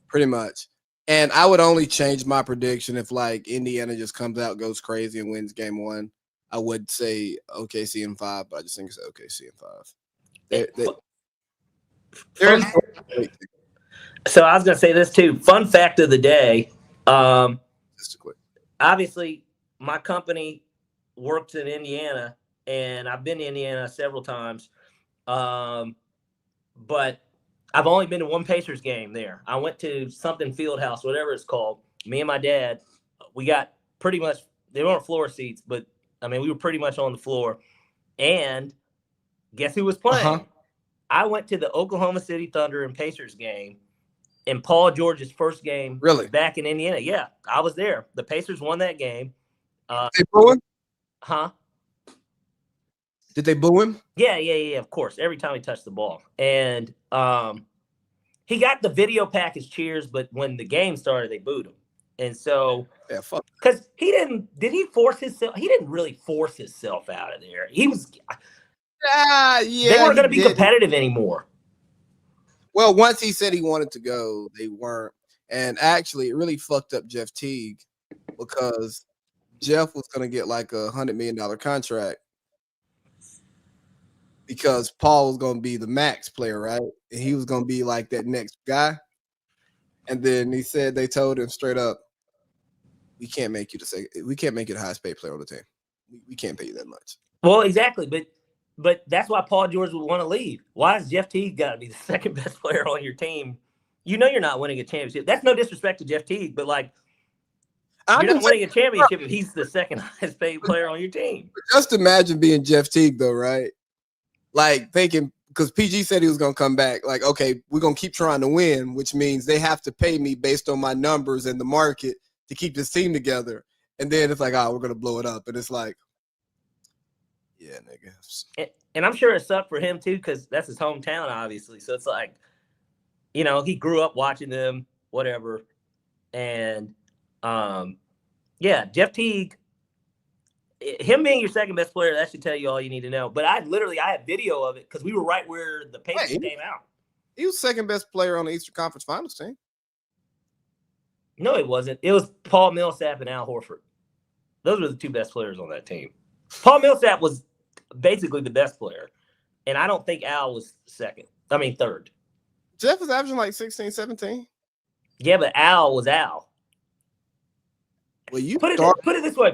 Pretty much. And I would only change my prediction if like Indiana just comes out, goes crazy, and wins game 1. I would say OKC in 5, but I just think it's OKC in 5. So I was going to say this too. Fun fact of the day. Obviously, my company works in Indiana, and I've been to Indiana several times. But I've only been to one Pacers game there. I went to something Fieldhouse, whatever it's called. Me and my dad, we got pretty much, they weren't floor seats, but I mean, we were pretty much on the floor. And guess who was playing? I went to the Oklahoma City Thunder and Pacers game, and Paul George's first game back in Indiana. Yeah, I was there. The Pacers won that game. They boo him? Huh? Did they boo him? Yeah, of course. Every time he touched the ball. And he got the video package cheers, but when the game started, they booed him. And so, yeah, fuck. Because did he force himself? He didn't really force himself out of there. He was. Yeah, they weren't going to be competitive anymore. Well, once he said he wanted to go, they weren't. And actually, it really fucked up Jeff Teague, because Jeff was going to get like $100 million contract because Paul was going to be the max player, right? And he was going to be like that next guy. And then he said they told him straight up, we can't make you the highest paid player on the team. We can't pay you that much. Well, exactly, but that's why Paul George would want to leave. Why is Jeff Teague got to be the second best player on your team? You know you're not winning a championship. That's no disrespect to Jeff Teague, but like you're not winning a championship if he's the second highest paid player on your team. Just imagine being Jeff Teague, though, right? Like thinking, because PG said he was going to come back. Like, okay, we're going to keep trying to win, which means they have to pay me based on my numbers and the market to keep this team together. And then it's like, we're going to blow it up. And it's like, yeah, nigga. And I'm sure it sucked for him, too, because that's his hometown, obviously. So it's like, you know, he grew up watching them, whatever. And, yeah, Jeff Teague, him being your second best player, that should tell you all you need to know. But I have video of it because we were right where the Pacers came out. He was second best player on the Eastern Conference Finals team. No, it wasn't. It was Paul Millsap and Al Horford. Those were the two best players on that team. Paul Millsap was basically the best player, and I don't think Al was third. Jeff was averaging like 16, 17. Yeah, but Al was Al. Well, you put it this way.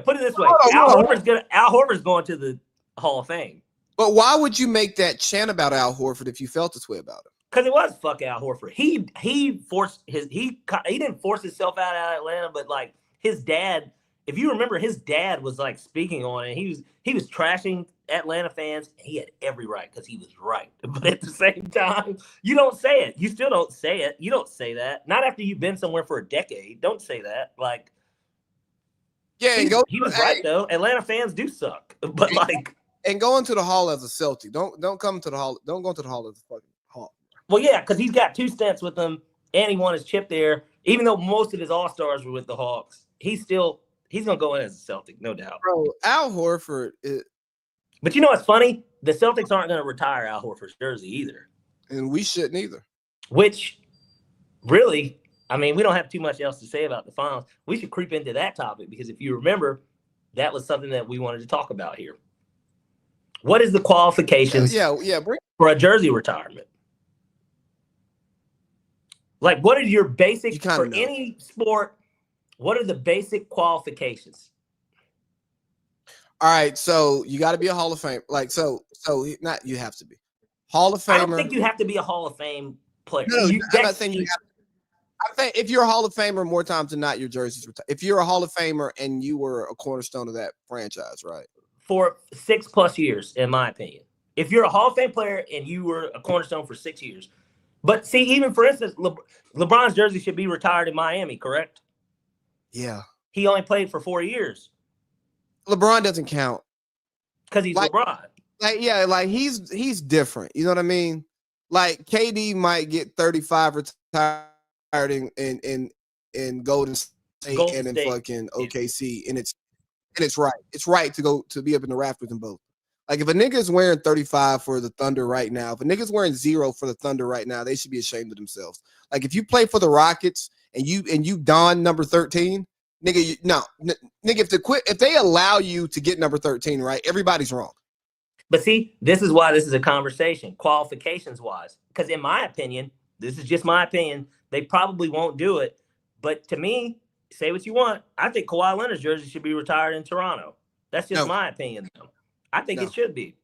Al Horford's going to the Hall of Fame. But why would you make that chant about Al Horford if you felt this way about him? Because it was fuck Al Horford. He didn't force himself out of Atlanta, but like his dad, if you remember, his dad was like speaking on it. He was trashing Atlanta fans. He had every right because he was right. But at the same time, you don't say it. You still don't say it. You don't say that. Not after you've been somewhere for a decade. Don't say that. Like, yeah, he was right though. Atlanta fans do suck, but like, and going to the Hall as a Celtic. Don't come to the Hall. Don't go to the Hall as a fucking Hall. Well, yeah, because he's got 2 stints with them, and he won his chip there. Even though most of his All-Stars were with the Hawks, he's gonna go in as a Celtic, no doubt. Bro, Al Horford. But you know what's funny? The Celtics aren't going to retire Al Horford's jersey either, and we shouldn't either. Which, really, I mean, we don't have too much else to say about the finals. We should creep into that topic because if you remember, that was something that we wanted to talk about here. What is the qualifications? For a jersey retirement? Like, what are your basic for any sport? What are the basic qualifications? All right, so you got to be a Hall of Fame. Like, so not you have to be Hall of Famer. I don't think you have to be a Hall of Fame player. No, I'm not saying you have to. I think if you're a Hall of Famer, more times than not, your jersey's retired. If you're a Hall of Famer and you were a cornerstone of that franchise, right? For 6+ years, in my opinion. If you're a Hall of Fame player and you were a cornerstone for 6 years. But see, even for instance, LeBron's jersey should be retired in Miami, correct? Yeah. He only played for 4 years. LeBron doesn't count. Because he's LeBron. Like he's different. You know what I mean? Like KD might get 35 retired in Golden State and in fucking OKC, and it's right. It's right to go to be up in the rafters in both. Like if a nigga is wearing 35 for the Thunder right now, if a nigga's wearing 0 for the Thunder right now, they should be ashamed of themselves. Like if you play for the Rockets and you don number 13, nigga, nigga, if they allow you to get number 13, right, everybody's wrong. But see, this is why this is a conversation, qualifications wise. Because in my opinion, this is just my opinion, they probably won't do it. But to me, say what you want, I think Kawhi Leonard's jersey should be retired in Toronto. That's just my opinion, though. I think it should be.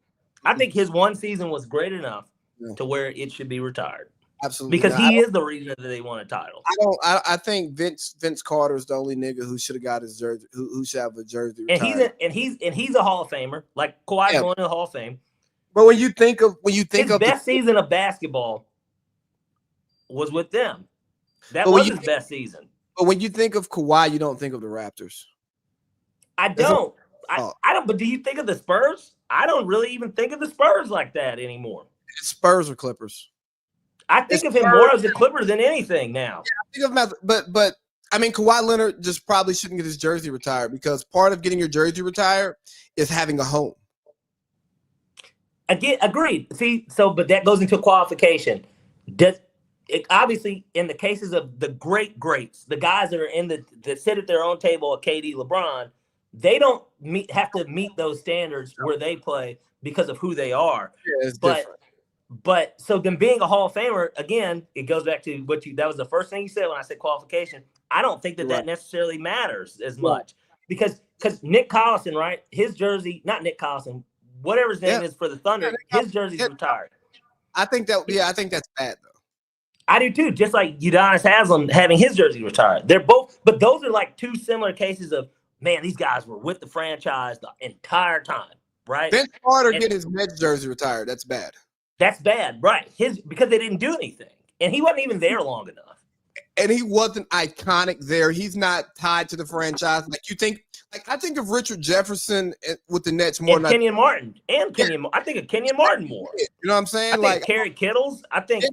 I think his one season was great enough to where it should be retired. Absolutely. Because he is the reason that they won a title. I think Vince Carter is the only nigga who should have got his jersey, who should have a jersey retired. And he's a Hall of Famer. Like Kawhi's going to the Hall of Fame. But when you think of his best season of basketball was with them. That was his best season. But when you think of Kawhi, you don't think of the Raptors. I don't. I don't. But do you think of the Spurs? I don't really even think of the Spurs like that anymore. Spurs or Clippers? I think of him more as a Clipper than anything now. Yeah, I think of him but I mean, Kawhi Leonard just probably shouldn't get his jersey retired because part of getting your jersey retired is having a home. Again, agreed. See, but that goes into qualification. Obviously, in the cases of the greats, the guys that are that sit at their own table at KD, LeBron, they don't have to meet those standards where they play because of who they are. Yeah, it's different. But so then being a Hall of Famer, again, it goes back to that was the first thing you said when I said qualification. I don't think that necessarily matters as much because Nick Collison, right? His jersey, not Nick Collison, whatever his name is for the Thunder, his jersey's retired. I think that's bad though. I do too, just like Udonis Haslem having his jersey retired. They're both, but those are like two similar cases of, man, these guys were with the franchise the entire time, right? Vince Carter get his Mets jersey retired. That's bad. That's bad, right? Because they didn't do anything, and he wasn't even there long enough. And he wasn't iconic there. He's not tied to the franchise. Like you think, I think of Richard Jefferson with the Nets more. And Kenyon Martin, I think of Kenyon Martin more. You know what I'm saying? I think Kerry Kittles. I think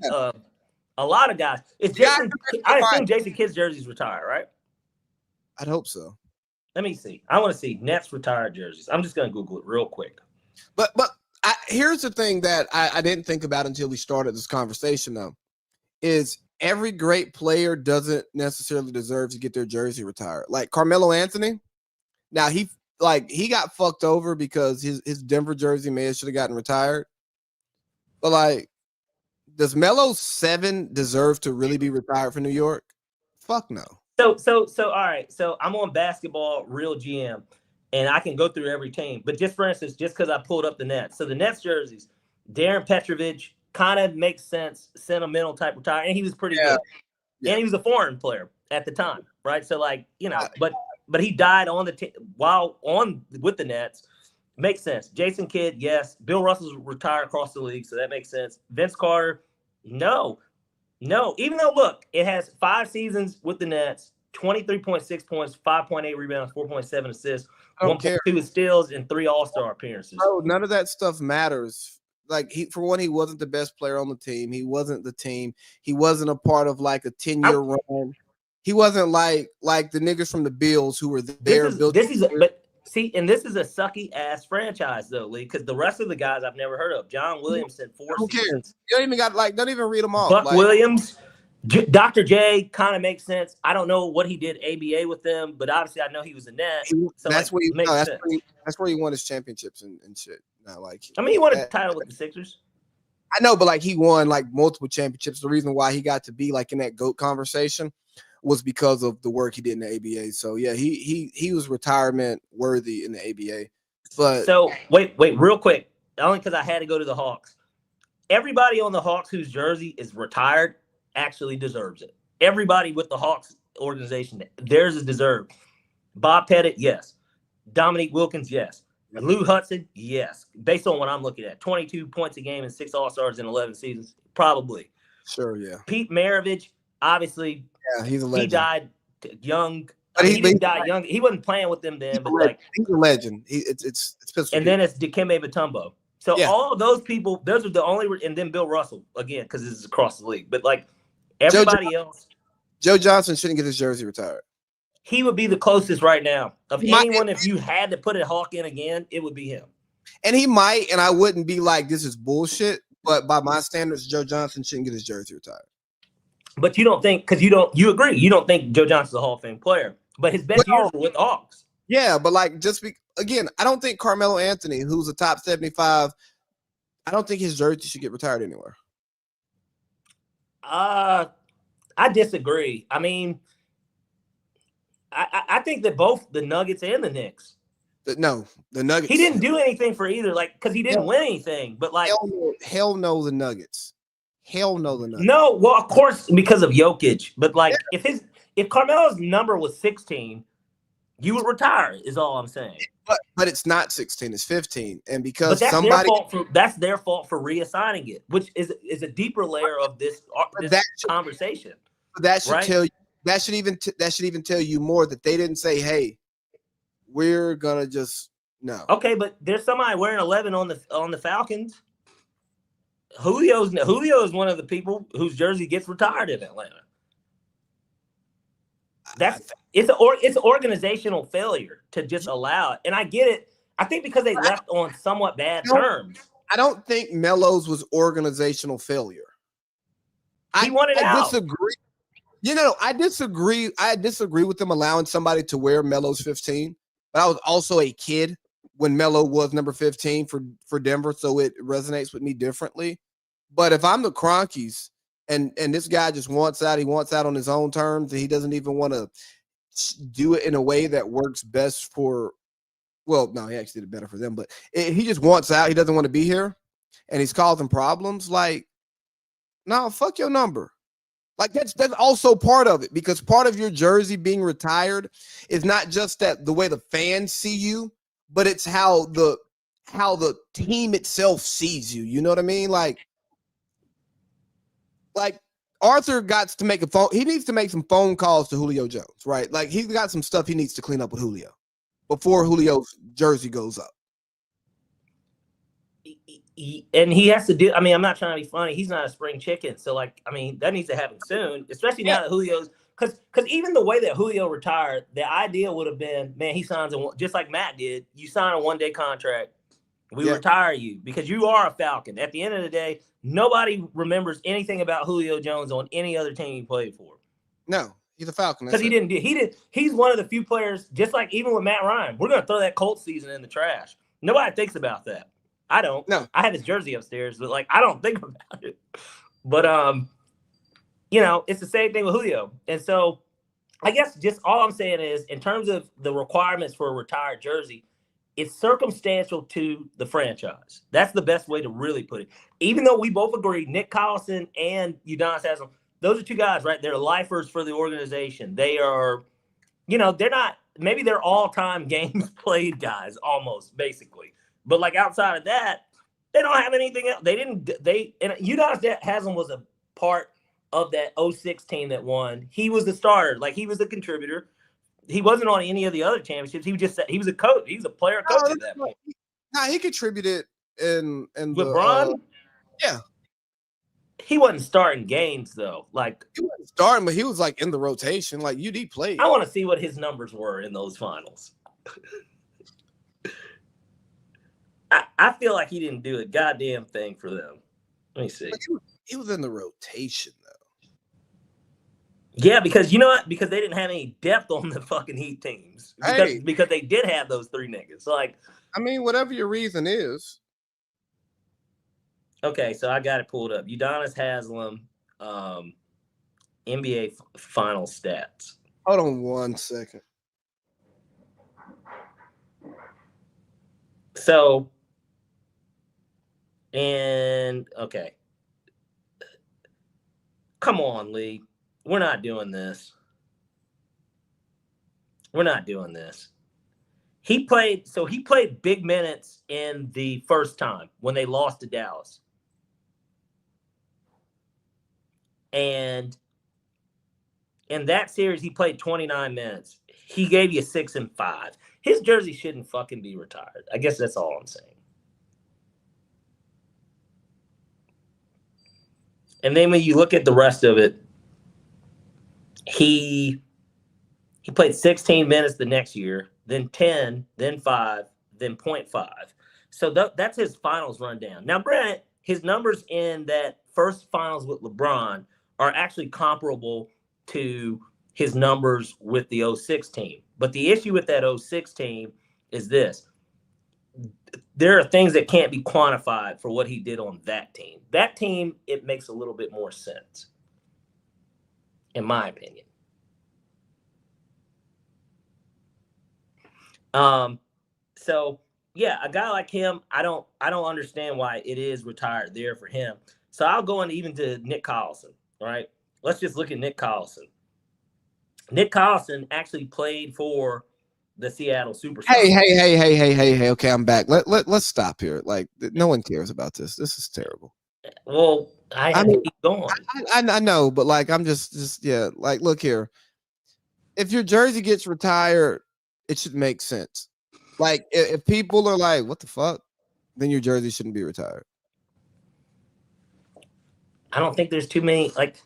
a lot of guys. I assume Jason Kidd's jersey's retired, right? I'd hope so. Let me see. I want to see Nets retired jerseys. I'm just gonna Google it real quick. But here's the thing that I didn't think about until we started this conversation, though, is every great player doesn't necessarily deserve to get their jersey retired. Like Carmelo Anthony, now he got fucked over because his Denver jersey should have gotten retired. But like, does Melo's 7 deserve to really be retired for New York? Fuck no. So all right. So I'm on Basketball Real GM, and I can go through every team. But just for instance, just because I pulled up the Nets. So the Nets jerseys, Darren Petrovich kind of makes sense, sentimental type retire, and he was pretty good. Yeah. And he was a foreign player at the time, right? So like, but he died on the while on with the Nets. Makes sense. Jason Kidd, yes. Bill Russell's retired across the league, so that makes sense. Vince Carter, no. Even though, look, it has 5 seasons with the Nets, 23.6 points, 5.8 rebounds, 4.7 assists, 1.2 steals, and 3 All-Star appearances. Oh, none of that stuff matters. Like, for one, he wasn't the best player on the team. He wasn't the team. He wasn't a part of like a 10-year run. He wasn't like the niggas from the Bills who were there. And this is a sucky ass franchise though, Lee, because the rest of the guys I've never heard of. John Williamson, 4 seasons. You don't even don't even read them all. Buck Williams, Dr. J kind of makes sense. I don't know what he did ABA with them, but obviously I know he was a net. That's where he won his championships and shit. Not like he won a title with the Sixers. I know, but like he won like multiple championships. The reason why he got to be like in that GOAT conversation was because of the work he did in the ABA. So yeah, he was retirement worthy in the ABA. But so wait, real quick, only because I had to go to the Hawks. Everybody on the Hawks whose jersey is retired actually deserves it. Everybody with the Hawks organization, theirs is deserved. Bob Pettit, yes. Dominique Wilkins, yes. Lou Hudson, yes. Based on what I'm looking at, 22 points a game and 6 All-Stars in 11 seasons, probably. Sure, yeah. Pete Maravich, obviously. Yeah, he's a legend. He died young. He didn't die young. He wasn't playing with them then, but he's a legend. It's and then it's Dikembe Mutombo. So all of those people, those are the only, and then Bill Russell again because this is across the league. But like everybody else, Joe Johnson shouldn't get his jersey retired. He would be the closest right now of anyone. If you had to put a Hawk in again, it would be him. And he might, and I wouldn't be like, this is bullshit. But by my standards, Joe Johnson shouldn't get his jersey retired. But you don't think, because you agree, you don't think Joe Johnson's a Hall of Fame player, but his best years were with the Hawks. Yeah, but like again, I don't think Carmelo Anthony, who's a top 75, I don't think his jersey should get retired anywhere. I disagree. I mean, I think that both the Nuggets and the Knicks. The Nuggets. He didn't do anything for either, like, because he didn't win anything. But like, hell no, the Nuggets. Hell no, the Nuggets. No, well, of course, because of Jokic. But like, if Carmelo's number was 16, you would retire. Is all I'm saying. But it's not 16; it's 15, and because that's their fault for reassigning it, which is a deeper layer of this conversation. That should tell you. That should even tell you more that they didn't say, "Hey, we're gonna just no." Okay, but there's somebody wearing 11 on the Falcons. Julio is one of the people whose jersey gets retired in Atlanta. It's an organizational failure to just allow it, and I get it. I think because they left on somewhat bad terms. I don't think Melo's was organizational failure. He wanted out. I disagree. I disagree. I disagree with them allowing somebody to wear Melo's 15. But I was also a kid when Melo was number 15 for Denver, so it resonates with me differently. But if I'm the Cronkies and this guy just wants out, he wants out on his own terms, and he doesn't even want to do it in a way that works best for. Well, no, he actually did it better for them, but he just wants out. He doesn't want to be here, and he's causing problems. Like, no, fuck your number. Like that's also part of it, because part of your jersey being retired is not just that the way the fans see you, but it's how the team itself sees you. You know what I mean? Like Arthur got to make he needs to make some phone calls to Julio Jones, right? Like he's got some stuff he needs to clean up with Julio before Julio's jersey goes up. And he has to do. I mean, I'm not trying to be funny. He's not a spring chicken, so like, I mean, that needs to happen soon. Especially now that Julio's, because even the way that Julio retired, the idea would have been, man, he signs just like Matt did. You sign a 1-day contract, we retire you because you are a Falcon. At the end of the day, nobody remembers anything about Julio Jones on any other team he played for. No, he's a Falcon because he didn't. He's one of the few players. Just like even with Matt Ryan, we're gonna throw that Colts season in the trash. Nobody thinks about that. I don't. No. I have his jersey upstairs, but like I don't think about it. But it's the same thing with Julio. And so I guess just all I'm saying is, in terms of the requirements for a retired jersey, it's circumstantial to the franchise. That's the best way to really put it. Even though we both agree, Nick Collison and Udonis Haslem, those are two guys, right? They're lifers for the organization. They are, they're not, maybe they're all-time games played guys, almost, basically. But, like, outside of that, they don't have anything else. And Udonis Haslem was a part of that 06 team that won. He was the starter. Like, he was the contributor. He wasn't on any of the other championships. He was a coach. He was a player coach at that point. Nah, he contributed in LeBron. Yeah, he wasn't starting games though. Like, he wasn't starting, but he was like in the rotation. Like, UD played. I want to see what his numbers were in those finals. I feel like he didn't do a goddamn thing for them. Let me see. He was in the rotation though. Yeah, because you know what? Because they didn't have any depth on the fucking Heat teams. Because they did have those three niggas. So, like, I mean, whatever your reason is. Okay, so I got it pulled up. Udonis Haslem, NBA final stats. Hold on 1 second. So, okay. Come on, Lee. We're not doing this. He played big minutes in the first time when they lost to Dallas. And in that series, he played 29 minutes. He gave you 6 and 5. His jersey shouldn't fucking be retired. I guess that's all I'm saying. And then when you look at the rest of it, he played 16 minutes the next year, then 10, then 5, then 0.5. So that's his finals rundown. Now, Brent, his numbers in that first finals with LeBron are actually comparable to his numbers with the 06 team. But the issue with that 06 team is this. There are things that can't be quantified for what he did on that team. That team, it makes a little bit more sense, in my opinion. So yeah, a guy like him, I don't understand why it is retired there for him. So I'll go in even to Nick Collison. All right, let's just look at Nick Collison. Nick Collison actually played for the Seattle Supersonics. Hey. Okay, I'm back. Let's stop here. Like, no one cares about this. This is terrible. Well, I mean, keep going. I know, but like, I'm just yeah. Like, look here. If your jersey gets retired, it should make sense. Like, if people are like, "What the fuck," then your jersey shouldn't be retired. I don't think there's too many, like,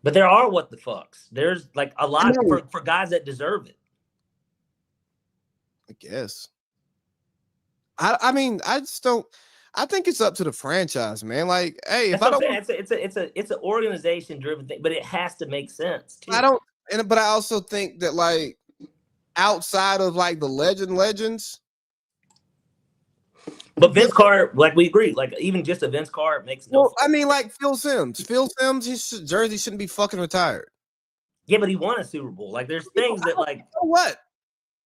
but there are what the fucks. There's like a lot for guys that deserve it. I guess. I mean, I just don't. I think it's up to the franchise, man. Like, hey, if I don't, it's an organization driven thing, but it has to make sense too. But I also think that, like, outside of like the legends. But Vince Carter, like, we agree, like, even just a Vince Carter makes no sense. I mean, like Phil Simms, his jersey shouldn't be fucking retired. Yeah, but he won a Super Bowl. Like, there's things that, like, you know what?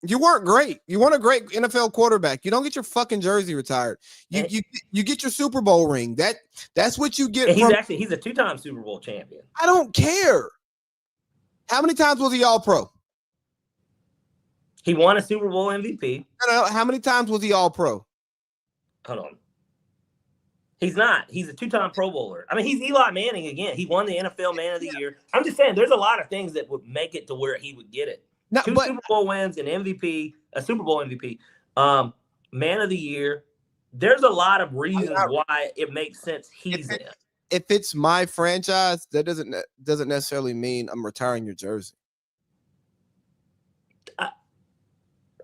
You weren't great. You weren't a great NFL quarterback. You don't get your fucking jersey retired. You get your Super Bowl ring. That's what you get. He's a 2-time Super Bowl champion. I don't care. How many times was he All-Pro? He won a Super Bowl MVP. No. How many times was he All-Pro? Hold on. He's not. He's a 2-time Pro Bowler. I mean, he's Eli Manning again. He won the NFL Man of the Year. I'm just saying, there's a lot of things that would make it to where he would get it. Super Bowl wins, an MVP, a Super Bowl MVP, Man of the Year. There's a lot of reasons why it makes sense he's in. If it's my franchise, that doesn't necessarily mean I'm retiring your jersey.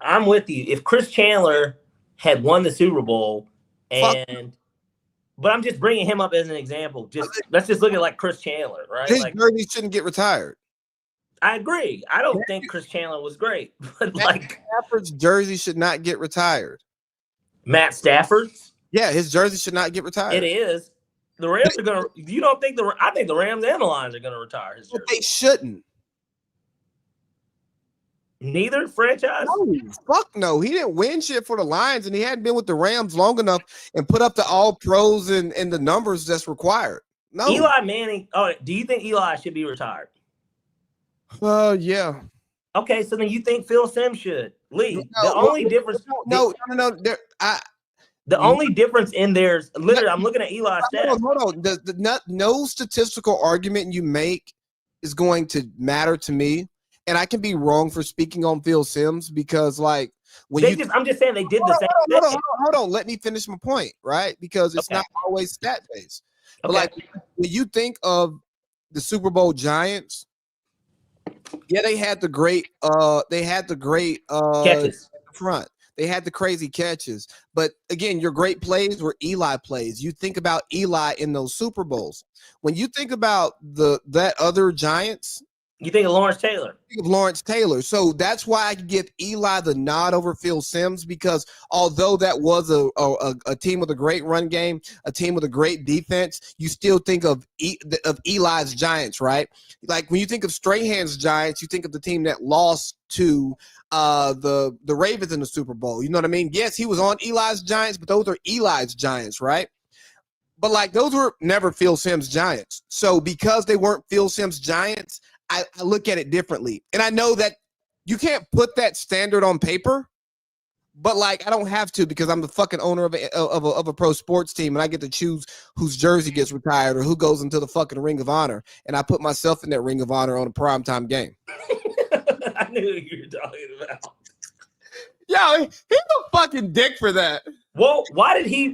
I'm with you. If Chris Chandler had won the Super Bowl, but I'm just bringing him up as an example. Let's just look at like Chris Chandler, right? His jersey shouldn't get retired. I agree. I don't think Chris Chandler was great, but like Stafford's jersey should not get retired. Matt Stafford's? Yeah, his jersey should not get retired. It is. The Rams are gonna. You don't think I think the Rams and the Lions are gonna retire his jersey. But they shouldn't. Neither franchise? No, fuck no. He didn't win shit for the Lions, and he hadn't been with the Rams long enough and put up the all pros and the numbers that's required. No. Eli Manning. Oh, do you think Eli should be retired? Yeah. Okay, so then you think Phil Simms should? Lee, the only difference. No. The only difference in there's literally, I'm looking at Eli's stats. Hold on. No statistical argument you make is going to matter to me. And I can be wrong for speaking on Phil Simms because, like, I'm just saying they did the same thing. Hold on. Let me finish my point, right? Because it's not always stat based. But like when you think of the Super Bowl Giants, yeah, they had the great catches front. They had the crazy catches. But again, your great plays were Eli plays. You think about Eli in those Super Bowls. When you think about that other Giants, you think of Lawrence Taylor. Think of Lawrence Taylor. So that's why I can give Eli the nod over Phil Simms, because although that was a team with a great run game, a team with a great defense, you still think of Eli's Giants, right? Like when you think of Strahan's Giants, you think of the team that lost to the Ravens in the Super Bowl. You know what I mean? Yes, he was on Eli's Giants, but those are Eli's Giants, right? But like those were never Phil Simms Giants. So because they weren't Phil Simms Giants, I look at it differently. And I know that you can't put that standard on paper, but like I don't have to because I'm the fucking owner of a pro sports team and I get to choose whose jersey gets retired or who goes into the fucking Ring of Honor. And I put myself in that Ring of Honor on a primetime game. I knew what you were talking about. Yo, he's a fucking dick for that. Well, why did he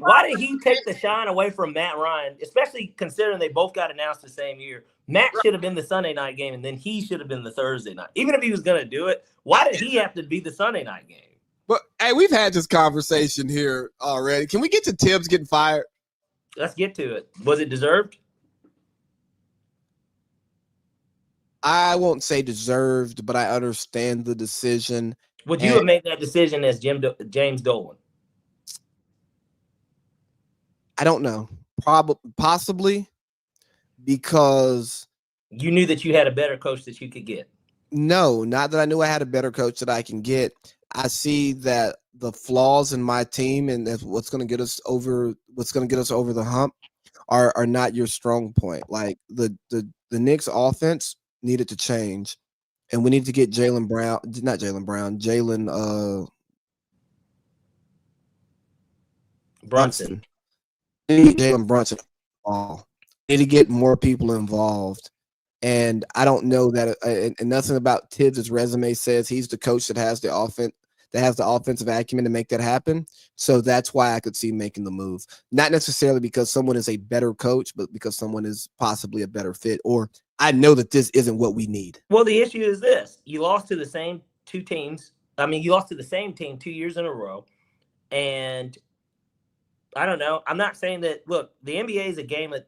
take the shine away from Matt Ryan, especially considering they both got announced the same year? Matt should have been the Sunday night game, and then he should have been the Thursday night. Even if he was going to do it, why did he have to be the Sunday night game? But hey, we've had this conversation here already. Can we get to Tibbs getting fired? Let's get to it. Was it deserved? I won't say deserved, but I understand the decision. Would you have made that decision as James Dolan? I don't know. Possibly because you knew that you had a better coach that you could get. No, not that I knew I had a better coach that I can get. I see that the flaws in my team and that's what's going to get us over the hump are not your strong point. Like the Knicks offense needed to change, and we need to get Jalen Brunson. Jalen Brunson. Need to get more people involved. And I don't know that, and nothing about Tibbs' resume says he's the coach that has the offensive acumen to make that happen. So that's why I could see making the move. Not necessarily because someone is a better coach, but because someone is possibly a better fit, or I know that this isn't what we need. Well, the issue is this. You lost to the same two teams. I mean, you lost to the same team 2 years in a row. And I don't know. I'm not saying that, look, the NBA is a game of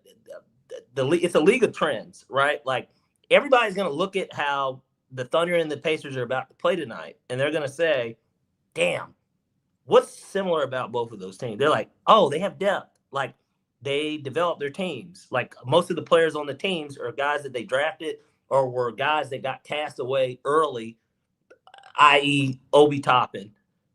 it's a league of trends, right? Like everybody's going to look at how the Thunder and the Pacers are about to play tonight, and they're going to say, damn, what's similar about both of those teams? They're like, oh, they have depth. Like they develop their teams. Like most of the players on the teams are guys that they drafted or were guys that got cast away early, i.e. Obi Toppin,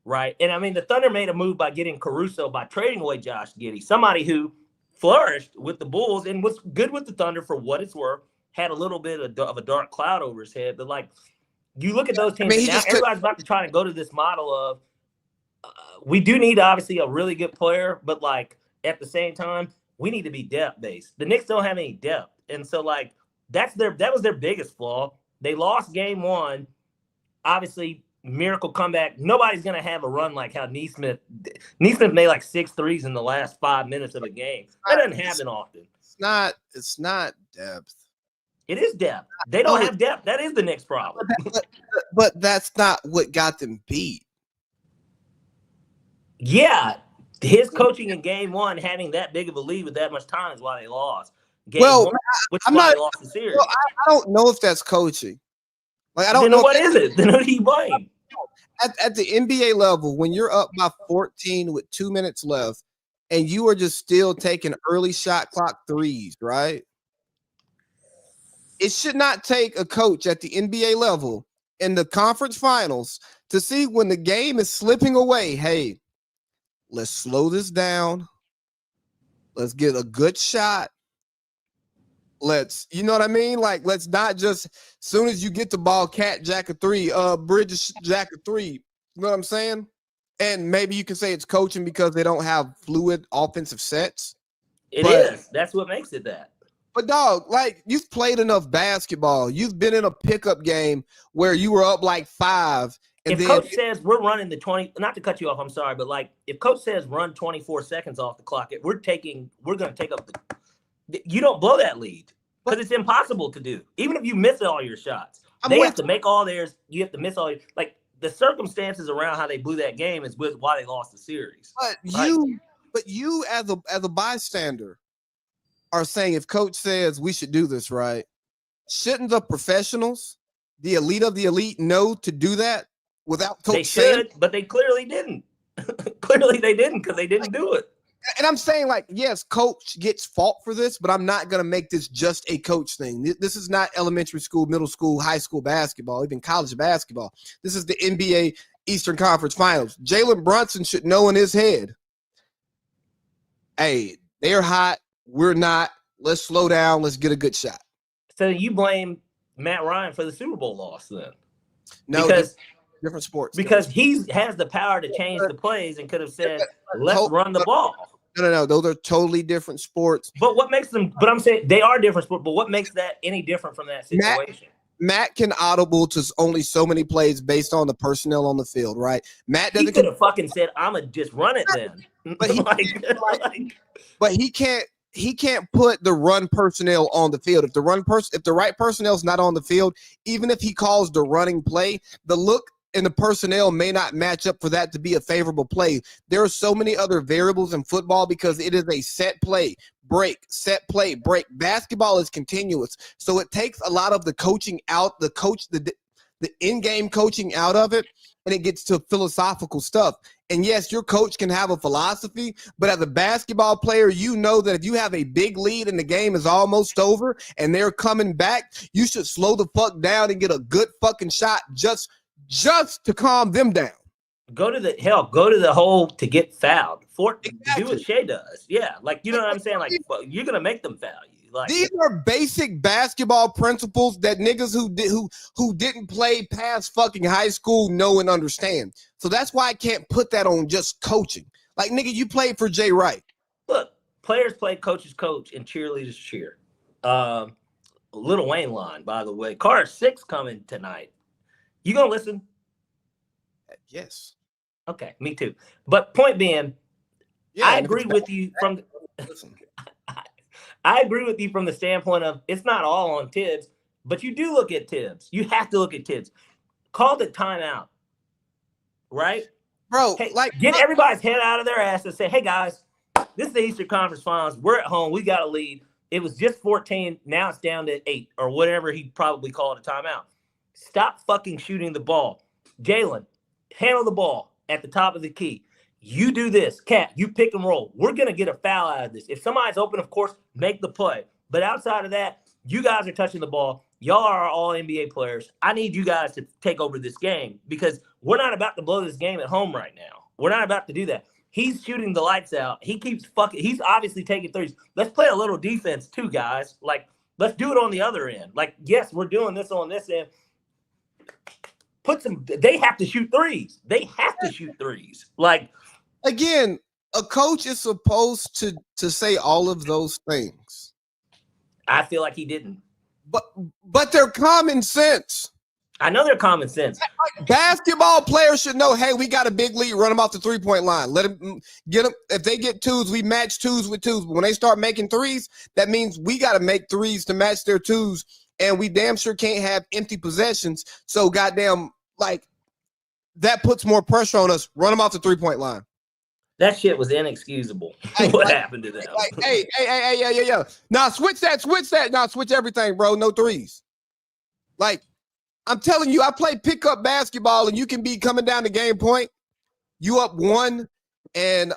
right? And I mean, the Thunder made a move by getting Caruso by trading away Josh Giddey, somebody who flourished with the Bulls and was good with the Thunder for what it's worth, had a little bit of a dark cloud over his head. But like, you look at those teams, now everybody's about to try to go to this model of we do need obviously a really good player, but like at the same time, we need to be depth based. The Knicks don't have any depth. And so like that was their biggest flaw. They lost game one, obviously miracle comeback. Nobody's going to have a run like how Neesmith made like 6 threes in the last 5 minutes of a game. That doesn't happen often. It's not depth. It is depth. They don't have depth. That is the Knicks' problem. But that's not what got them beat. Yeah. His coaching in game one, having that big of a lead with that much time is why they lost. They lost the series. Well, I don't know if that's coaching. Like I don't know what is it. Then who do you blame? At the NBA level, when you're up by 14 with 2 minutes left, and you are just still taking early shot clock threes, right? It should not take a coach at the NBA level in the conference finals to see when the game is slipping away. Hey, let's slow this down. Let's get a good shot. You know what I mean? Like, let's not just soon as you get the ball, cat jack a three, Bridges jack a three. You know what I'm saying? And maybe you can say it's coaching because they don't have fluid offensive sets. It is. That's what makes it that. But dog, like, you've played enough basketball. You've been in a pickup game where you were up like 5. And if coach says we're running the 20, not to cut you off, I'm sorry, but like if coach says run 24 seconds off the clock, we're going to take up you don't blow that lead because it's impossible to do. Even if you miss all your shots, they have to make all theirs. You have to miss all like the circumstances around how they blew that game is why they lost the series. But you as a bystander are saying if coach says we should do this, right? Shouldn't the professionals, the elite of the elite, know to do that without coach saying? But they clearly didn't. Clearly they didn't because they didn't do it. And I'm saying, like, yes, coach gets fault for this, but I'm not going to make this just a coach thing. This is not elementary school, middle school, high school basketball, even college basketball. This is the NBA Eastern Conference Finals. Jalen Brunson should know in his head, hey, they're hot. We're not. Let's slow down. Let's get a good shot. So you blame Matt Ryan for the Super Bowl loss then? No, because different sports. Because he has the power to change the plays and could have said, let's run the ball. No. Those are totally different sports. But what makes them – but I'm saying they are different sports. But what makes that any different from that situation? Matt can audible to only so many plays based on the personnel on the field, right? Matt doesn't. He could have fucking said, I'm going to just run it then. But he can't. He can't put the run personnel on the field. If the right personnel is not on the field, even if he calls the running play, the look and the personnel may not match up for that to be a favorable play. There are so many other variables in football because it is a set play, break, set play, break. Basketball is continuous. So it takes a lot of the coaching out, the in-game coaching out of it, and it gets to philosophical stuff. And yes, your coach can have a philosophy, but as a basketball player, you know that if you have a big lead and the game is almost over and they're coming back, you should slow the fuck down and get a good fucking shot just to calm them down. Go to the hole to get fouled. Do what Shea does. Yeah, like, you know what I'm saying? Like, you're going to make them foul you. Like, these are basic basketball principles that niggas who didn't play past fucking high school know and understand. So that's why I can't put that on just coaching. Like, nigga, you played for Jay Wright. Look, players play, coaches coach, and cheerleaders cheer. Lil Wayne line, by the way. Carter 6 coming tonight. You gonna listen? Yes. Okay, me too. But point being, I agree with you from I agree with you from the standpoint of it's not all on Tibbs, but you do look at Tibbs. You have to look at Tibbs. Call the timeout, right? Bro, hey, get everybody's head out of their ass and say, hey, guys, this is the Eastern Conference Finals. We're at home. We got a lead. It was just 14. Now it's down to 8 or whatever he probably called a timeout. Stop fucking shooting the ball. Jalen, handle the ball at the top of the key. You do this. Cat, you pick and roll. We're going to get a foul out of this. If somebody's open, of course, make the play. But outside of that, you guys are touching the ball. Y'all are all NBA players. I need you guys to take over this game because we're not about to blow this game at home right now. We're not about to do that. He's shooting the lights out. He keeps fucking – he's obviously taking threes. Let's play a little defense too, guys. Like, let's do it on the other end. Like, yes, we're doing this on this end. They have to shoot threes. They have to shoot threes. Like, again, a coach is supposed to say all of those things. I feel like he didn't. But they're common sense. I know they're common sense. Basketball players should know, hey, we got a big lead. Run them off the three-point line. Let them get them. If they get twos, we match twos with twos. But when they start making threes, that means we got to make threes to match their twos. And we damn sure can't have empty possessions. So goddamn, like, that puts more pressure on us. Run them off the three-point line. That shit was inexcusable. What happened to them? Hey, yeah. Nah, switch that. Nah, switch everything, bro. No threes. Like, I'm telling you, I play pickup basketball, and you can be coming down the game point. You up 1, and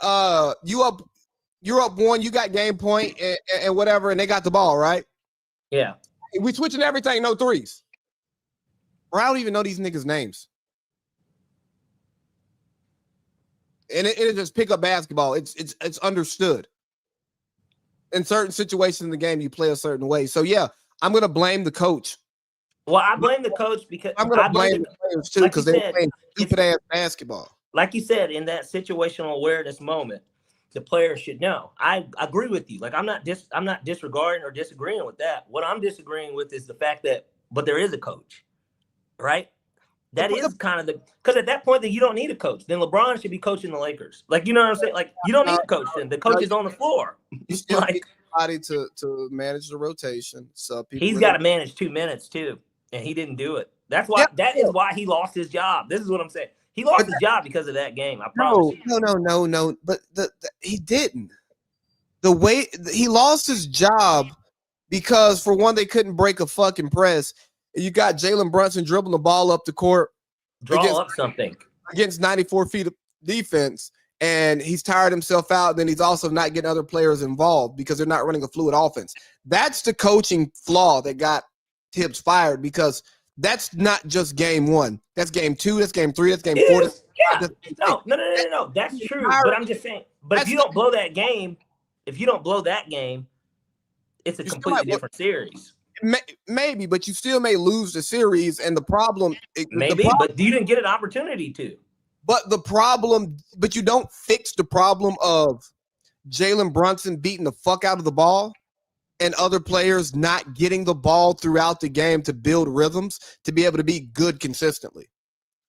you're up 1. You got game point and whatever, and they got the ball, right? Yeah. We switching everything. No threes. Bro, I don't even know these niggas' names. And it just pick up basketball. It's understood. In certain situations in the game, you play a certain way. So yeah, I'm gonna blame the coach. Well, I blame the coach because I'm gonna blame the players too because they're playing stupid ass basketball. Like you said, in that situational awareness moment, the players should know. I agree with you. Like I'm not disregarding or disagreeing with that. What I'm disagreeing with is the fact that, but there is a coach, right? That is kind of because at that point that you don't need a coach. Then LeBron should be coaching the Lakers. Like, you know what I'm saying? Like, you don't need a coach then. The coach is on the floor. You still need somebody to manage the rotation. So he's got to manage 2 minutes too, and he didn't do it. That's why that is why he lost his job. This is what I'm saying. He lost his job because of that game. I promise you. No. But he didn't. The way he lost his job because for one, they couldn't break a fucking press. You got Jalen Brunson dribbling the ball up the court. Draw up something. Against 94 feet of defense. And he's tired himself out. Then he's also not getting other players involved because they're not running a fluid offense. That's the coaching flaw that got Tibbs fired because that's not just game one. That's game 2. That's game 3. That's game 4. Yeah. No. That's true. But I'm just saying. But if you don't blow that game, it's a completely different series. Maybe, but you still may lose the series. And the problem, but you didn't get an opportunity to. But you don't fix the problem of Jalen Brunson beating the fuck out of the ball and other players not getting the ball throughout the game to build rhythms to be able to be good consistently.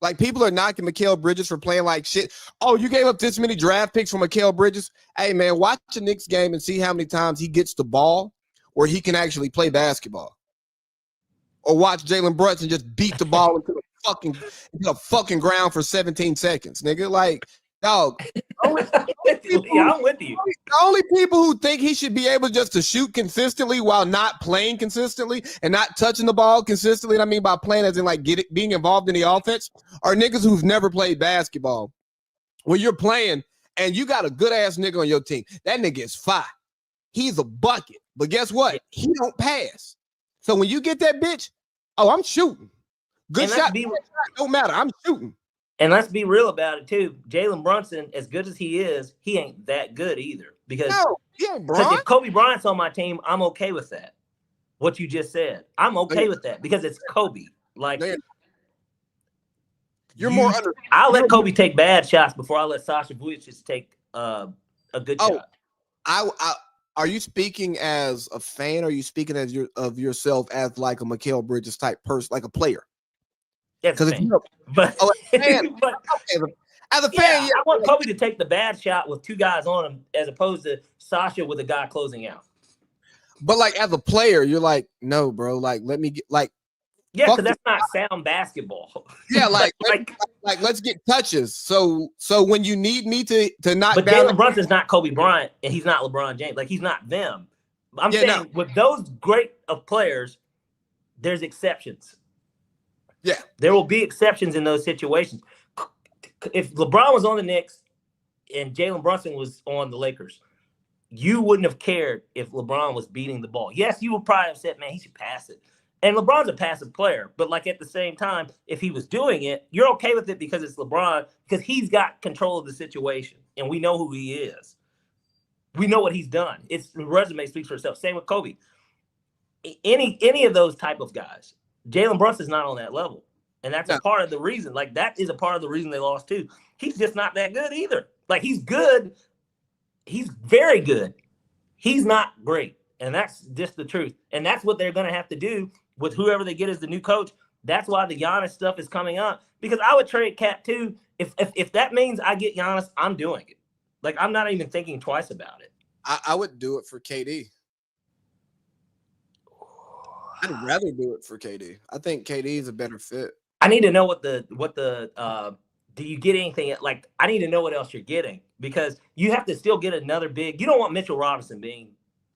Like, people are knocking Mikal Bridges for playing like shit. Oh, you gave up this many draft picks for Mikal Bridges? Hey, man, watch the Knicks game and see how many times he gets the ball where he can actually play basketball. Or watch Jalen Brunson just beat the ball into the fucking ground for 17 seconds, nigga. Like, dog. I'm with you. The only people who think he should be able just to shoot consistently while not playing consistently and not touching the ball consistently, and I mean by playing as in like being involved in the offense, are niggas who've never played basketball. When you're playing and you got a good-ass nigga on your team, that nigga is fire. He's a bucket. But guess what? He don't pass. So when you get that bitch, I'm shooting. Good shot, don't matter. I'm shooting. And let's be real about it too. Jalen Brunson, as good as he is, he ain't that good either. Because if Kobe Bryant's on my team, I'm okay with that. What you just said, I'm okay with that because it's Kobe. Like, I'll let Kobe take bad shots before I let Sasha Vujacic take a good shot. Are you speaking as a fan? Or are you speaking as yourself as like a Mikal Bridges type person, like a player? Because as a fan, I want Kobe to take the bad shot with 2 guys on him, as opposed to Sasha with a guy closing out. But like as a player, you're like, no, bro. Like, let me get like. Yeah, because that's not sound basketball. Yeah, like let's get touches. So when you need me to knock but down, Jalen Brunson's not Kobe Bryant, and he's not LeBron James. Like, he's not them. I'm saying with those great of players, there's exceptions. Yeah, there will be exceptions in those situations. If LeBron was on the Knicks and Jalen Brunson was on the Lakers, you wouldn't have cared if LeBron was beating the ball. Yes, you would probably have said, man, he should pass it. And LeBron's a passive player, but like at the same time, if he was doing it, you're okay with it because it's LeBron, because he's got control of the situation, and we know who he is. We know what he's done. The resume speaks for itself. Same with Kobe. Any of those type of guys. Jalen Brunson's not on that level, and that's a part of the reason. Like, that is a part of the reason they lost too. He's just not that good either. Like, he's good. He's very good. He's not great, and that's just the truth. And that's what they're going to have to do with whoever they get as the new coach. That's why the Giannis stuff is coming up, because I would trade Cat too. If that means I get Giannis, I'm doing it. Like, I'm not even thinking twice about it. I would do it for KD. I'd rather do it for KD. I think KD is a better fit. I need to know what the do you get anything? Like, I need to know what else you're getting, because you have to still get another big. You don't want Mitchell Robinson being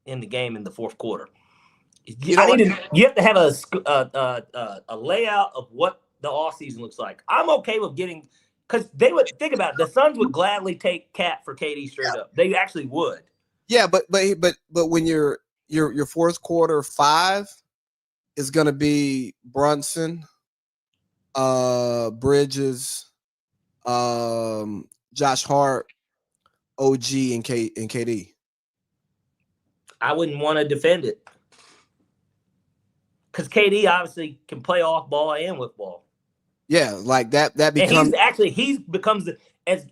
in the game in the fourth quarter. You have to have a layout of what the offseason looks like. I'm okay with getting, because they would think about it, the Suns would gladly take Cat for KD straight up. They actually would. Yeah, but when your fourth quarter 5 is going to be Brunson, Bridges, Josh Hart, OG, and KD. I wouldn't want to defend it because KD obviously can play off ball and with ball. Yeah, like that becomes. And he becomes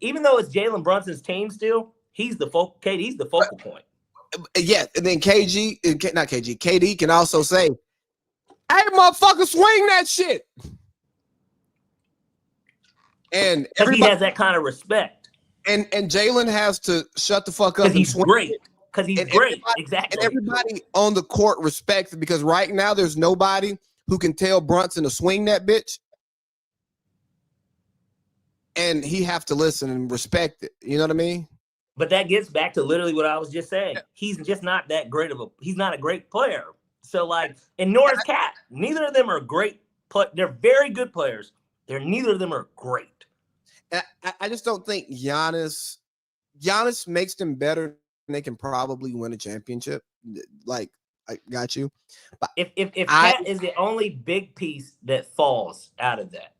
even though it's Jalen Brunson's team still, he's the focal. KD's the focal point. Yeah, and then KD can also say, "Hey, motherfucker, swing that shit." And because he has that kind of respect. And Jalen has to shut the fuck up. Because he's great. Because he's great. Exactly. And everybody on the court respects it because right now there's nobody who can tell Brunson to swing that bitch. And he have to listen and respect it. You know what I mean? But that gets back to literally what I was just saying. He's just not that great he's not a great player. So like, and nor is Cat. Neither of them are great. They're very good players. Neither of them are great. I just don't think Giannis makes them better and they can probably win a championship. Like, I got you. But if Cat is the only big piece that falls out of that.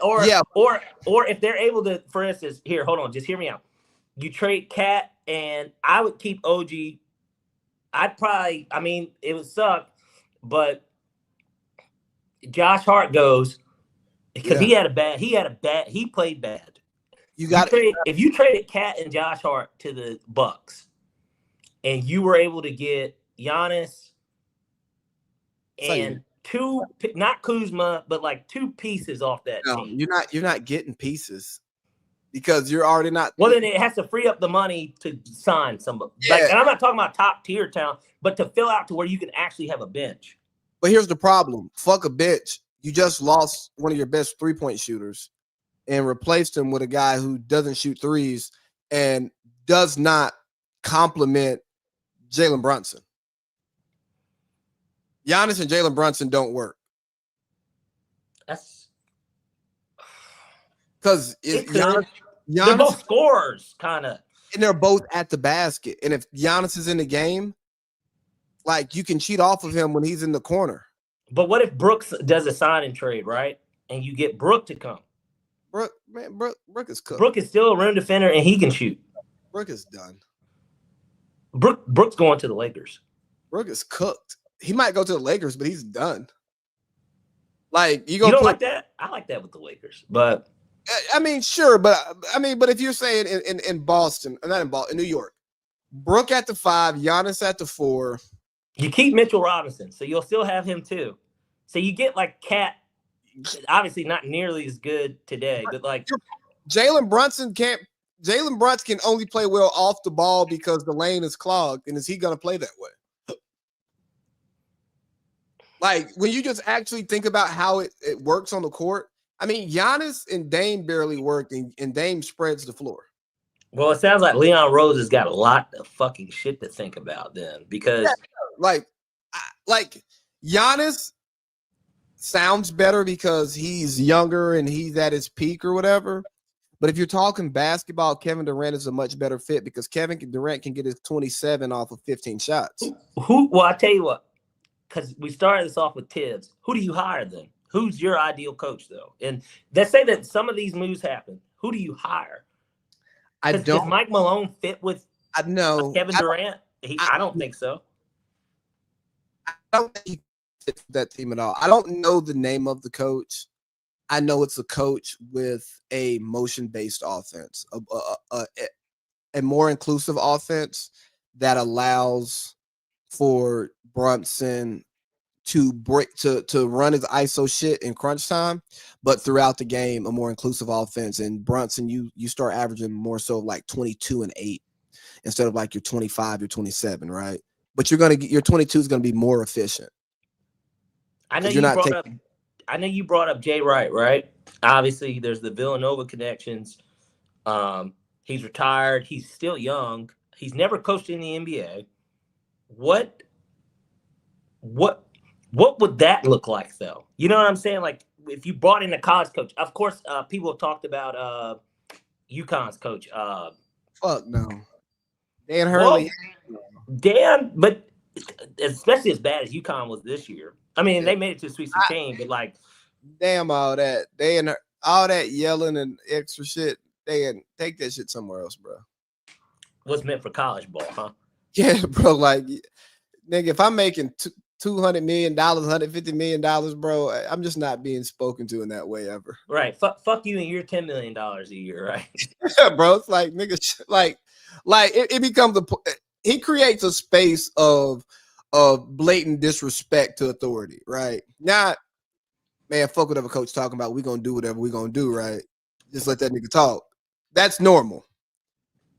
Or if they're able to, for instance, here, hold on, just hear me out. You trade Cat and I would keep OG. It would suck, but Josh Hart goes because he played bad. If you traded Cat and Josh Hart to the Bucks and you were able to get Giannis and not Kuzma, but like two pieces off that team. You're not getting pieces because you're already not. Well, then it has to free up the money to sign somebody. Yeah. And I'm not talking about top tier talent, but to fill out to where you can actually have a bench. But here's the problem. Fuck a bitch. You just lost one of your best 3-point shooters and replaced him with a guy who doesn't shoot threes and does not complement Jalen Brunson. Giannis and Jalen Brunson don't work. That's because they're both scorers, kind of. And they're both at the basket. And if Giannis is in the game, like you can cheat off of him when he's in the corner. But what if Brooks does a sign and trade, right? And you get Brook to come. Brook is cooked. Brook is still a rim defender and he can shoot. Brook is done. Brook's going to the Lakers. Brook is cooked. He might go to the Lakers, but he's done. Like you don't like that? I like that with the Lakers, but I mean, sure, but if you're saying in Boston, not in Boston, in New York, Brook at the 5, Giannis at the 4. You keep Mitchell Robinson, so you'll still have him too. So you get like Cat, obviously not nearly as good today, but like Jalen Brunson can only play well off the ball because the lane is clogged, and is he going to play that way? Like when you just actually think about how it works on the court, I mean, Giannis and Dame barely work, and Dame spreads the floor. Well, it sounds like Leon Rose has got a lot of fucking shit to think about then, because like Giannis sounds better because he's younger and he's at his peak or whatever. But if you're talking basketball, Kevin Durant is a much better fit because Kevin Durant can get his 27 off of 15 shots. Well, I tell you what, because we started this off with Tibbs. Who do you hire then? Who's your ideal coach, though? And let's say that some of these moves happen. Who do you hire? Does Mike Malone fit with Kevin Durant? I don't think so. I don't think he fits that team at all. I don't know the name of the coach. I know it's a coach with a motion-based offense, a more inclusive offense that allows for Brunson to run his ISO shit in crunch time, but throughout the game, a more inclusive offense. And Brunson, you start averaging more so like 22 and 8 instead of like your 25, your 27, right? But your 22 is gonna be more efficient. I know you brought up Jay Wright, right? Obviously, there's the Villanova connections. He's retired. He's still young. He's never coached in the NBA. What would that look like, though? You know what I'm saying? Like, if you brought in a college coach, of course, people have talked about UConn's coach. Fuck no. Dan Hurley. Well, but especially as bad as UConn was this year. I mean, they made it to the Sweet 16, but like, Damn all that. All that yelling and extra shit. Take that shit somewhere else, bro. What's meant for college ball, huh? Yeah, bro. Like, nigga, if I'm making $200 million, $150 million, bro, I'm just not being spoken to in that way ever. Right. Fuck you and your $10 million a year, right? Bro, it's like, nigga, like it becomes he creates a space of blatant disrespect to authority, right? Not, man, fuck whatever coach talking about. We gonna do whatever we gonna do, right? Just let that nigga talk. That's normal.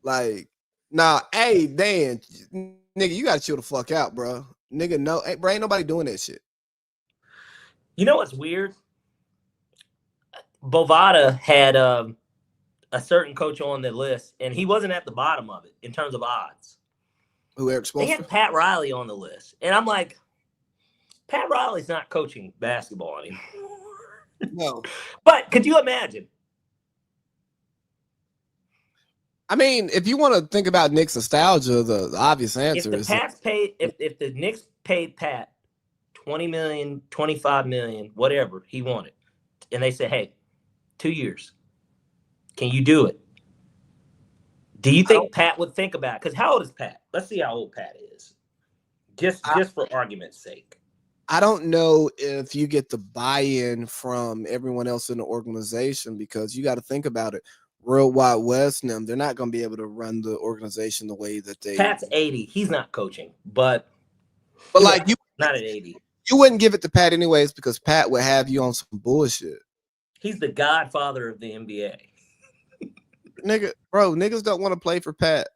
Like, nah, hey, Dan, nigga, you gotta chill the fuck out, bro. Nigga, no, hey, bro, ain't nobody doing that shit. You know what's weird? Bovada had a certain coach on the list, and he wasn't at the bottom of it in terms of odds. Who, Eric Spoelstra? They had Pat Riley on the list, and I'm like, Pat Riley's not coaching basketball anymore. No. But could you imagine? I mean, if you want to think about Knicks nostalgia, the obvious answer is if the Knicks paid Pat $20 million, $25 million, whatever he wanted, and they said, hey, 2 years, can you do it? Do you think Pat would think about it? Because how old is Pat? Let's see how old Pat is. Just for argument's sake. I don't know if you get the buy-in from everyone else in the organization, because you got to think about it. Worldwide West and them, they're not going to be able to run the organization the way that they. Pat's 80. He's not coaching, but like you, not at 80. You wouldn't give it to Pat anyways, because Pat would have you on some bullshit. He's the godfather of the NBA. Nigga, bro, niggas don't want to play for Pat.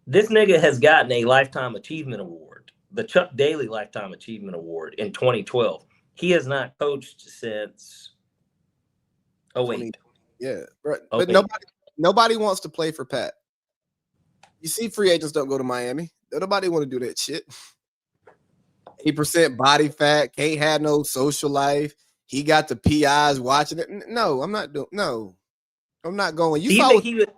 This nigga has gotten a Lifetime Achievement Award, the Chuck Daly Lifetime Achievement Award in 2012. He has not coached since 08. Yeah, but nobody wants to play for Pat. You see, free agents don't go to Miami. Nobody want to do that shit. 8% body fat, can't have no social life. He got the PIs watching it. No, I'm not doing. No, I'm not going.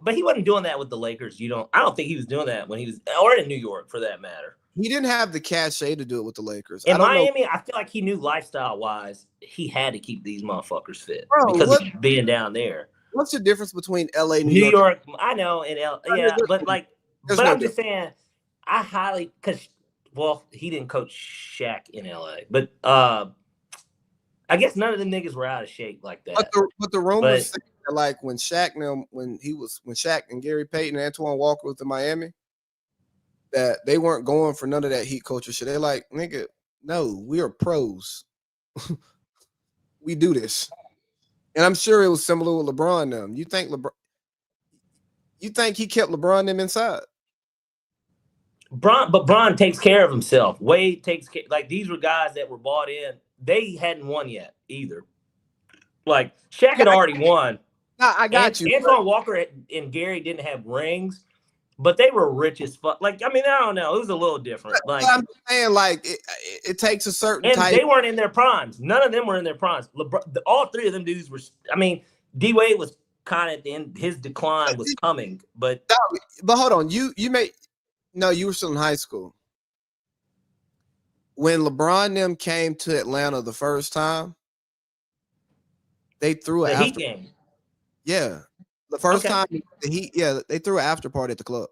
But he wasn't doing that with the Lakers. I don't think he was doing that when he was, or in New York for that matter. He didn't have the cachet to do it with the Lakers. In Miami, I feel like he knew lifestyle-wise, he had to keep these motherfuckers fit because of being down there. What's the difference between LA and New York? I know, and yeah, but I'm just saying, he didn't coach Shaq in LA, but I guess none of them niggas were out of shape like that. But the rumors say that, like, when Shaq and Gary Payton and Antoine Walker was in Miami, that they weren't going for none of that heat culture shit. They're like, nigga, no, we are pros. We do this. And I'm sure it was similar with LeBron them. You think he kept LeBron them inside? But Bron takes care of himself. Wade takes care. Like, these were guys that were bought in. They hadn't won yet either. Like, Shaq had already won. No, I got you. Antoine Walker and Gary didn't have rings, but they were rich as fuck. Like, I mean, I don't know. It was a little different. Like, I'm saying, like, it takes a certain and type. They weren't in their primes. None of them were in their primes. All three of them dudes were. I mean, D Wade was kind of at the end. His decline was coming, but hold on. You were still in high school when LeBron and them came to Atlanta the first time. They threw the Heat game. Yeah, the first time the Heat. Yeah, they threw an after party at the club.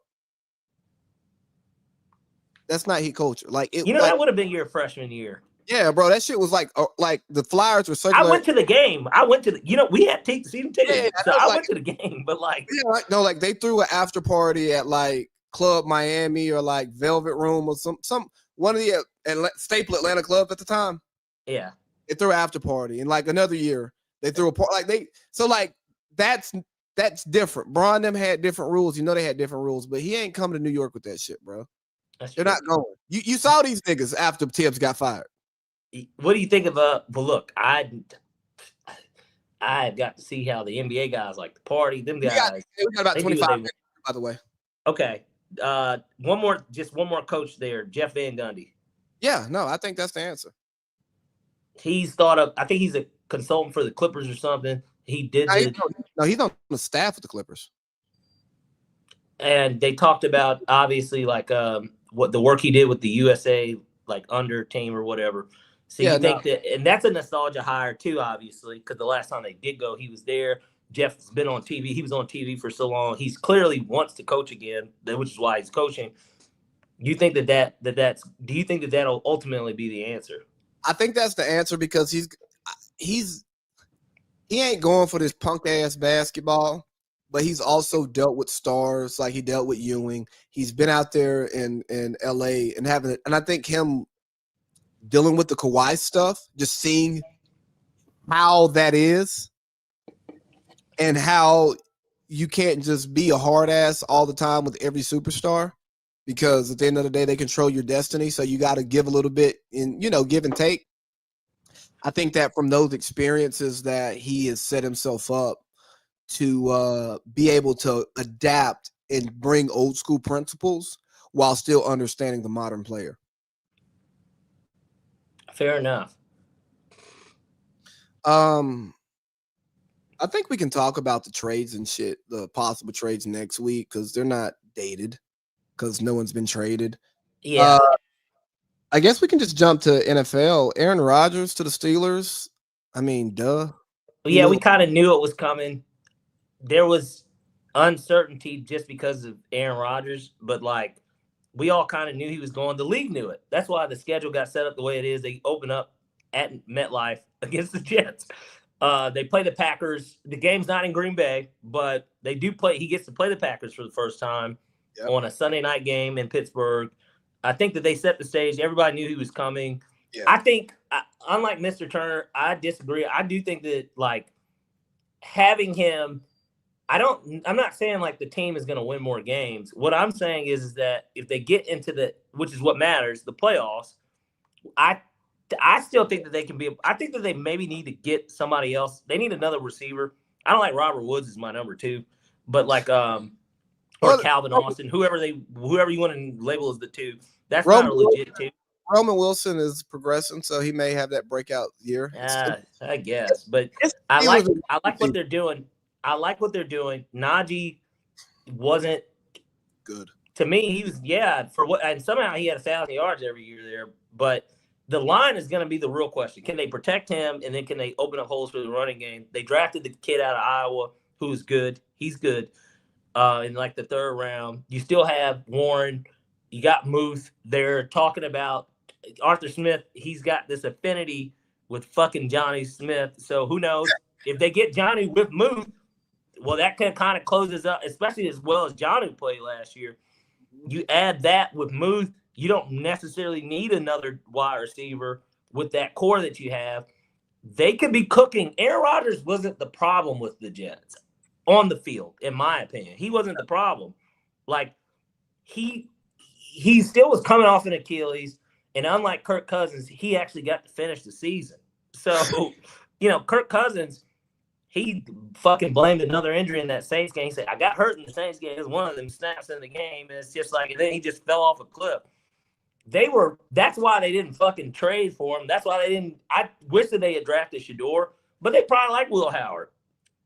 That's not Heat culture. Like, that would have been your freshman year. Yeah, bro, that shit was like the Flyers were circulating. I went to the game. We had season tickets, so I went to the game. But they threw an after party at like Club Miami or like Velvet Room or some one of the staple Atlanta clubs at the time. Yeah, they threw an after party, and like another year they threw a party. That's different. Bron them had different rules. They had different rules, but he ain't coming to New York with that shit, bro. They're not going. You saw these niggas after Tibbs got fired. What do you think of well, look, I got to see how the NBA guys like to party. Them guys. We got about 25 minutes, by the way. Okay. One more coach there, Jeff Van Gundy. Yeah, no, I think that's the answer. I think he's a consultant for the Clippers or something. He did. He's on the staff of the Clippers. And they talked about, obviously, like what the work he did with the USA, like under team or whatever. So you think that, and that's a nostalgia hire too, obviously, because the last time they did go, he was there. Jeff's been on TV. He was on TV for so long. He's clearly wants to coach again, which is why he's coaching. You think that's? Do you think that that'll ultimately be the answer? I think that's the answer because he ain't going for this punk ass basketball, but he's also dealt with stars, like he dealt with Ewing. He's been out there in LA and I think him dealing with the Kawhi stuff, just seeing how that is and how you can't just be a hard ass all the time with every superstar, because at the end of the day, they control your destiny. So you got to give a little bit in, give and take. I think that from those experiences that he has set himself up to be able to adapt and bring old school principles while still understanding the modern player. Fair enough. I think we can talk about the trades and shit, the possible trades next week, because they're not dated, because no one's been traded. Yeah. I guess we can just jump to NFL. Aaron Rodgers to the Steelers. I mean, duh. Well, yeah, we kind of knew it was coming. There was uncertainty just because of Aaron Rodgers, but like we all kind of knew he was going. The league knew it. That's why the schedule got set up the way it is. They open up at MetLife against the Jets. They play the Packers. The game's not in Green Bay, but they do play. He gets to play the Packers for the first time on a Sunday night game in Pittsburgh. I think that they set the stage. Everybody knew he was coming. Yeah. I think, unlike Mr. Turner, I disagree. I do think that, like, having him, I'm not saying, like, the team is going to win more games. What I'm saying is that if they get into which is what matters, the playoffs, I still think that they can be. I think that they maybe need to get somebody else. They need another receiver. I don't like Robert Woods as my number 2, but like or Calvin Austin, whoever you want to label as the 2. That's not a legit 2. Roman Wilson is progressing, so he may have that breakout year. I guess, but I like what they're doing. I like what they're doing. Najee wasn't good to me. He was and somehow he had 1,000 yards every year there, but. The line is going to be the real question. Can they protect him, and then can they open up holes for the running game? They drafted the kid out of Iowa who's good. He's good in like the 3rd round. You still have Warren. You got Muth. They're talking about Arthur Smith. He's got this affinity with fucking Johnny Smith. So who knows? If they get Johnny with Muth, well, that kind of closes up, especially as well as Johnny played last year. You add that with Muth. You don't necessarily need another wide receiver with that core that you have. They could be cooking. Aaron Rodgers wasn't the problem with the Jets on the field, in my opinion. He wasn't the problem. Like, he still was coming off an Achilles, and unlike Kirk Cousins, he actually got to finish the season. So, Kirk Cousins, he fucking blamed another injury in that Saints game. He said, I got hurt in the Saints game. It was one of them snaps in the game, and it's just like, and then he just fell off a cliff. That's why they didn't fucking trade for him. That's why I wish that they had drafted Shedeur, but they probably like Will Howard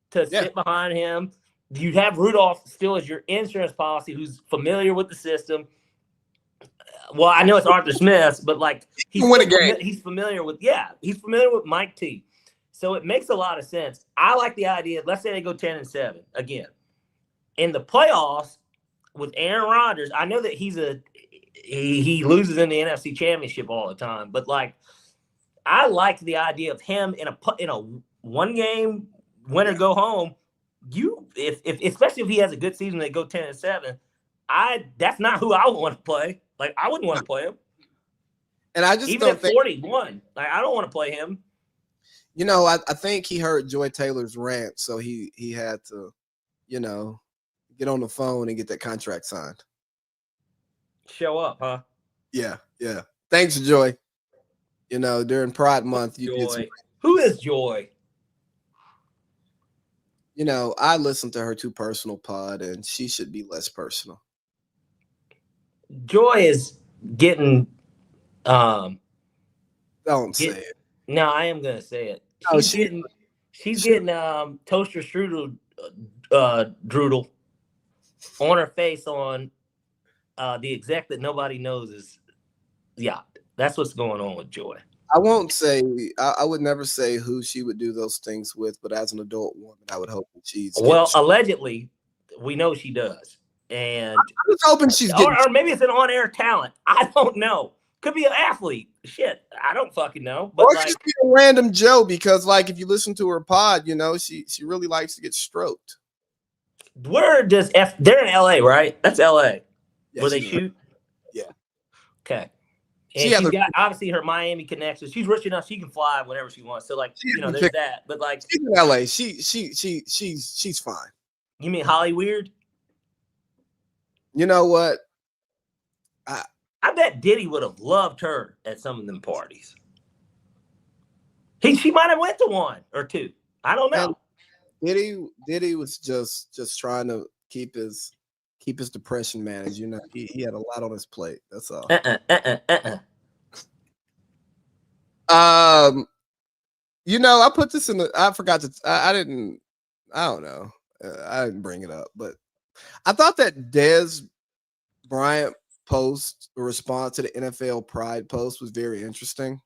to sit behind him. You'd have Rudolph still as your insurance policy, who's familiar with the system. Well, I know it's Arthur Smith, but like he's familiar with Mike T. So it makes a lot of sense. I like the idea. Let's say they go 10-7 again in the playoffs with Aaron Rodgers. I know that he loses in the NFC Championship all the time, but like I like the idea of him in a one game win or go home. Especially if he has a good season, they go 10-7. That's not who I would want to play. Like I wouldn't want to play him. And I just even at 41, like I don't want to play him. I think he heard Joy Taylor's rant, so he had to, get on the phone and get that contract signed. Show up, huh? Yeah. Thanks, Joy. During Pride Month, Joy. Who is Joy? I listened to her Too Personal pod, and she should be less personal. Joy is getting. Don't say it. No, I am gonna say it. She's getting toaster strudel droodle on her face on the exec that nobody knows is yacht. That's what's going on with Joy. I won't say. I would never say who she would do those things with, but as an adult woman, I would hope that she's. Well, allegedly, we know she does, and I was hoping she's getting, or maybe it's an on-air talent. I don't know. Could be an athlete. Shit, I don't fucking know. But or like, just be a random Joe, because like if you listen to her pod, you know she really likes to get stroked. where does they're in LA, right? That's LA. Yeah, where they shoot? Yeah. Okay. And she's got obviously her Miami connections. She's rich enough; she can fly whenever she wants. So, like, you know, there's that. But like, she's in LA. She's fine. You mean Holly Weird? You know what? I bet Diddy would have loved her at some of them parties. She might have went to one or two. I don't know. And Diddy was just trying to keep his depression managed. You know, he had a lot on his plate. That's all. You know, I put this in the. I forgot to. I didn't. I don't know. I didn't bring it up, but I thought that Dez Bryant post response to the NFL Pride post was very interesting,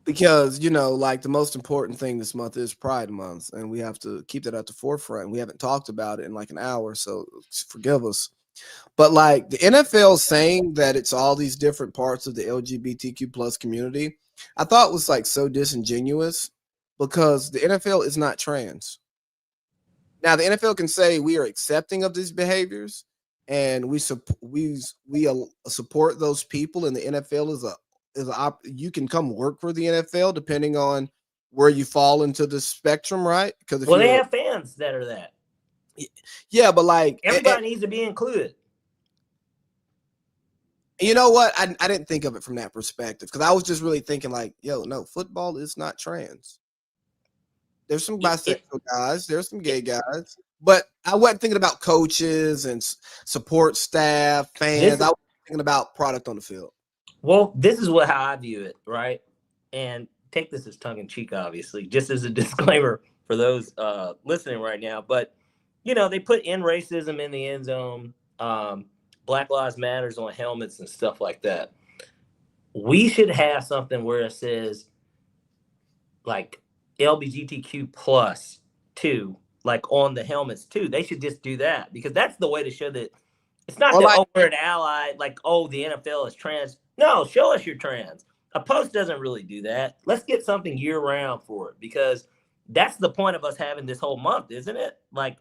because you know, like the most important thing this month is Pride Month, and we have to keep that at the forefront. We haven't talked about it in like an hour, so forgive us. But like the NFL saying that it's all these different parts of the LGBTQ plus community, I thought was like so disingenuous, because the NFL is not trans. Now the NFL can say we are accepting of these behaviors and we support those people, and the NFL you can come work for the NFL depending on where you fall into the spectrum, right? Because they have fans that are that. Yeah, but like everybody needs to be included. You know what? I didn't think of it from that perspective, because I was just really thinking like, yo, no, football is not trans. There's some bisexual guys, there's some gay guys, but I wasn't thinking about coaches and support staff, fans. I was thinking about product on the field. Well, this is how I view it, right? And take this as tongue in cheek, obviously, just as a disclaimer for those listening right now. But you know, they put in racism in the end zone. Black Lives Matters on helmets and stuff like that. We should have something where it says like LGBTQ plus 2, like on the helmets too. They should just do that, because that's the way to show that it's not that we're an ally, like, oh, the NFL is trans. No, show us you're trans. A post doesn't really do that. Let's get something year round for it, because that's the point of us having this whole month, isn't it? Like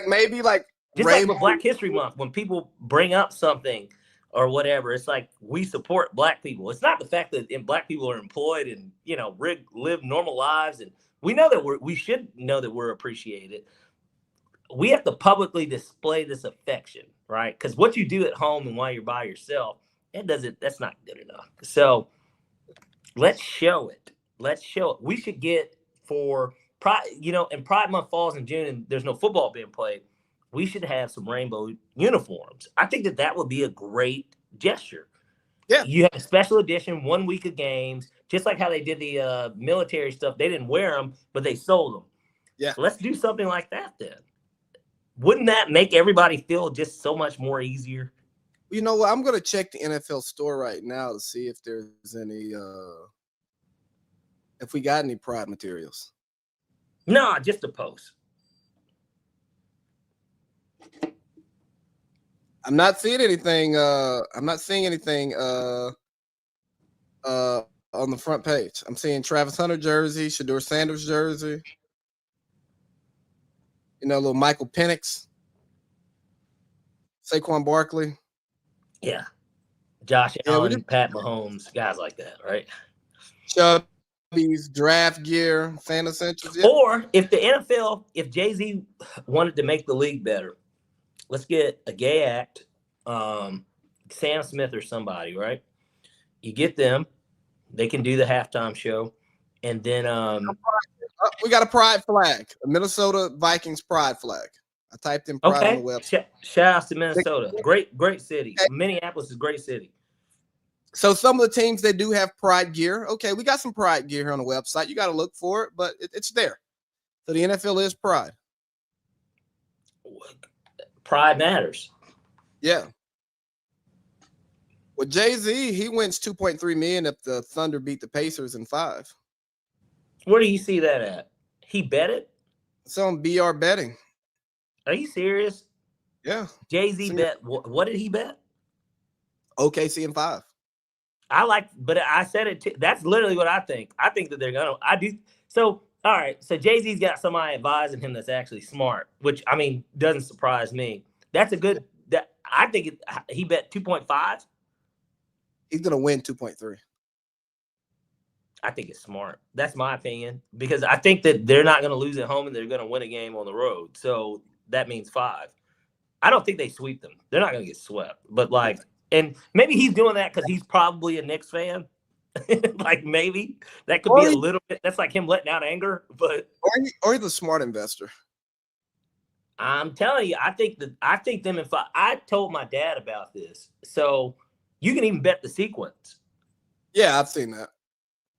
maybe like just like with Black History Month, when people bring up something or whatever, it's like we support Black people. It's not the fact that Black people are employed and, you know, live normal lives, and we know that we should know that we're appreciated. We have to publicly display this affection, right? Because what you do at home and while you're by yourself, that's not good enough. So let's show it. Let's show it. We should get for Pride, you know, and Pride Month falls in June and there's no football being played. We should have some rainbow uniforms. I think that would be a great gesture. Yeah. You have a special edition 1 week of games, just like how they did the military stuff. They didn't wear them, but they sold them. Yeah. So let's do something like that then. Wouldn't that make everybody feel just so much more easier? You know what? I'm going to check the NFL store right now to see if there's any, if we got any Pride materials. No, just a post. I'm not seeing anything. I'm not seeing anything on the front page. I'm seeing Travis Hunter jersey, Shedeur Sanders jersey. You know, little Michael Penix, Saquon Barkley. Yeah. Josh Allen, Pat Mahomes, guys like that, right? Chubby's draft gear, fan essentials. Yeah. Or if the NFL, if Jay-Z wanted to make the league better, let's get a gay act, Sam Smith or somebody, right? You get them, they can do the halftime show, and then we got a pride flag, a Minnesota Vikings pride flag. I typed in pride on the website. Shout out to Minnesota, great city. Okay. Minneapolis is a great city. So some of the teams that do have pride gear, okay, we got some pride gear here on the website. You got to look for it, but it's there. So the NFL is pride. Pride matters. Yeah. Well, Jay-Z, he wins $2.3 million if the Thunder beat the Pacers in 5. Where do you see that at? He bet it? It's on BR betting. Are you serious? Yeah. Jay-Z bet. What did he bet? OKC in 5. But I said it too. That's literally what I think. I think that I do. So, all right. So Jay-Z's got somebody advising him that's actually smart, which, I mean, doesn't surprise me. That's a good, I think he bet 2.5. He's going to win 2.3. I think it's smart. That's my opinion, because I think that they're not going to lose at home and they're going to win a game on the road. So that means 5. I don't think they sweep them. They're not going to get swept. But and maybe he's doing that because he's probably a Knicks fan. Like maybe that could be a little bit. That's like him letting out anger. But or he's a smart investor. I'm telling you, I think them in 5. I told my dad about this. So you can even bet the sequence. Yeah, I've seen that.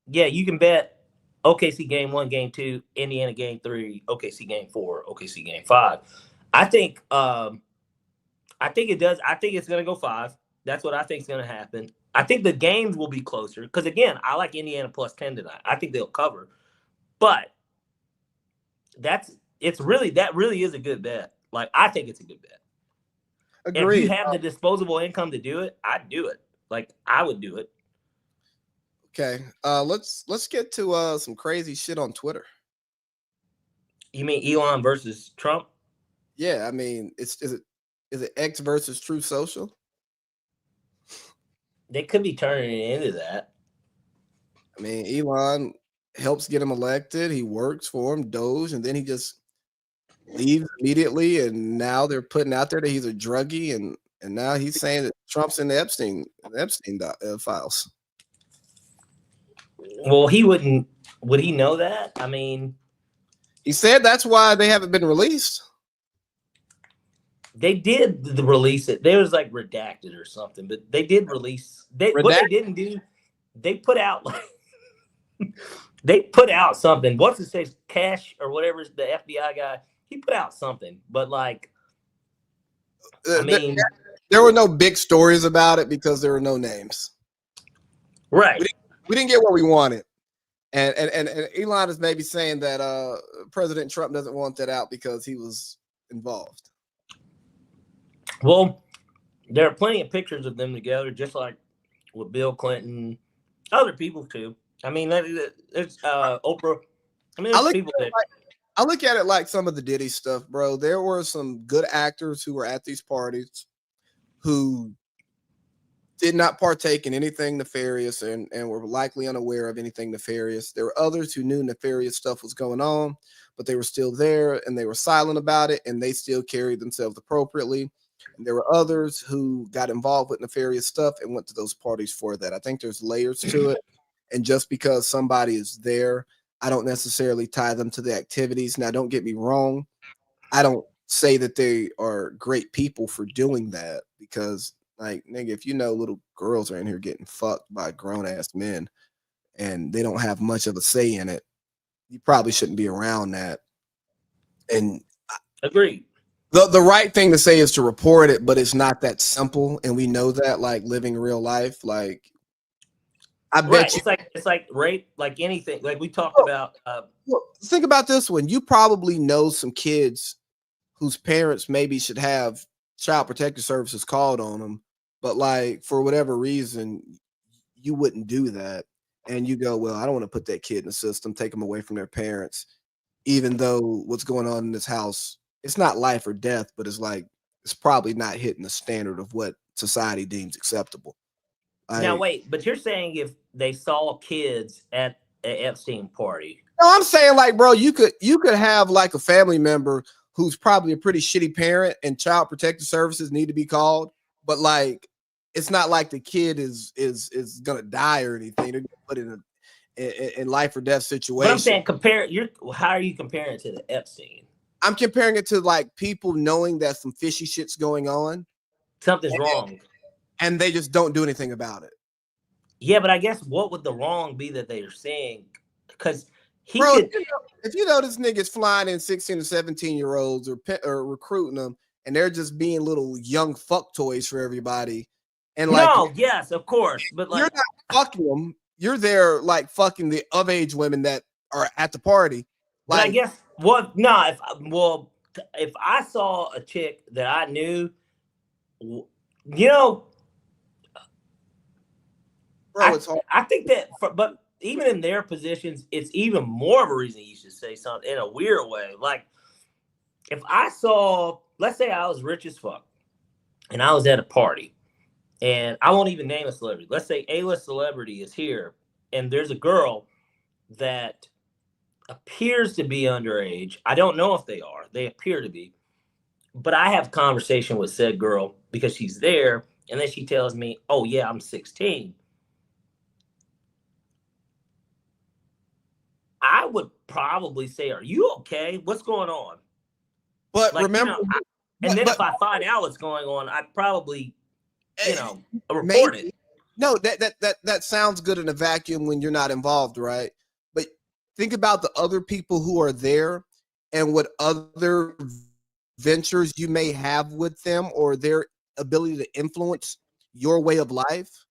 Yeah, you can bet OKC game 1, game 2, Indiana game 3, OKC game 4, OKC game 5. I think it does. I think it's going to go 5. That's what I think is going to happen. I think the games will be closer because, again, I like Indiana plus 10 tonight. I think they'll cover. But that really is a good bet. Like, I think it's a good bet. Agreed. If you have the disposable income to do it, I'd do it. Like, I would do it. Okay. Let's get to some crazy shit on Twitter. You mean Elon versus Trump? Yeah, I mean, is it X versus Truth Social? They could be turning it into that. I mean, Elon helps get him elected. He works for him, Doge, and then he just leaves immediately. And now they're putting out there that he's a druggie, and now he's saying that Trump's in the Epstein files. Well, he wouldn't. Would he know that? I mean, he said that's why they haven't been released. They did release it. There was like redacted or something, but they did release. What they didn't do, they put out something. What's it say? Cash or whatever, the FBI guy. He put out something, but I mean, there were no big stories about it because there were no names. Right. We didn't get what we wanted. And Elon is maybe saying that President Trump doesn't want that out because he was involved. Well, there are plenty of pictures of them together, just like with Bill Clinton, other people too. I mean, it's Oprah. I mean, there's people that. I look at it like some of the Diddy stuff, bro. There were some good actors who were at these parties who did not partake in anything nefarious and were likely unaware of anything nefarious. There were others who knew nefarious stuff was going on, but they were still there and they were silent about it and they still carried themselves appropriately. And there were others who got involved with nefarious stuff and went to those parties for that. I think there's layers to it. And just because somebody is there, I don't necessarily tie them to the activities. Now, don't get me wrong. I don't say that they are great people for doing that because, like, nigga, if you know little girls are in here getting fucked by grown-ass men and they don't have much of a say in it, you probably shouldn't be around that. And agreed. The right thing to say is to report it, but it's not that simple. And we know that, like, living real life, like, I bet you. It's like rape, like anything. Like we talked about. Well, think about this one. You probably know some kids whose parents maybe should have child protective services called on them, but like for whatever reason, you wouldn't do that. And you go, well, I don't want to put that kid in the system, take them away from their parents, even though what's going on in this house, it's not life or death, but it's probably not hitting the standard of what society deems acceptable. Now, wait, but you're saying if they saw kids at an Epstein party? No, I'm saying, like, bro, you could have like a family member who's probably a pretty shitty parent and child protective services need to be called, but like it's not like the kid is gonna die or anything. They're gonna put it in life or death situation. But I'm saying how are you comparing it to the Epstein? I'm comparing it to like people knowing that some fishy shit's going on. Something's wrong. And they just don't do anything about it. Yeah, but I guess what would the wrong be that they are saying? Because if you know this nigga's flying in 16 or 17-year-olds or recruiting them, and they're just being little young fuck toys for everybody, And like, no, yes, of course, but like you're not fucking them. You're there like fucking the of age women that are at the party. But I Like, guess what? No, if I saw a chick that I knew, you know, bro, it's hard. I think that, but even in their positions, it's even more of a reason you should say something in a weird way. Like, if I saw, let's say I was rich as fuck, and I was at a party, and I won't even name a celebrity. Let's say A-list celebrity is here, and there's a girl that appears to be underage. I don't know if they are. They appear to be. But I have conversation with said girl because she's there, and then she tells me, "Oh yeah, I'm 16." I would probably say, "Are you okay? What's going on?" But like, remember, then if I find out what's going on, I'd probably, report it. No, that sounds good in a vacuum when you're not involved, right? But think about the other people who are there and what other ventures you may have with them, or their ability to influence your way of life,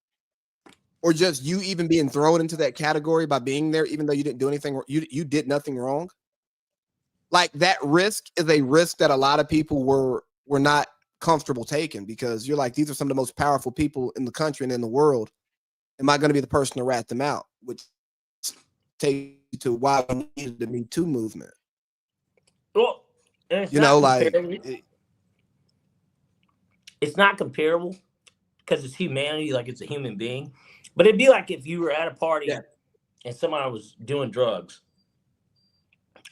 or just you even being thrown into that category by being there, even though you didn't do anything. You did nothing wrong. Like, that risk is a risk that a lot of people were not comfortable taking, because you're like, these are some of the most powerful people in the country and in the world. Am I going to be the person to rat them out? Which takes you to why we needed the Me Too movement. Well, it's not comparable because it's humanity, like it's a human being. But it'd be like if you were at a party and somebody was doing drugs,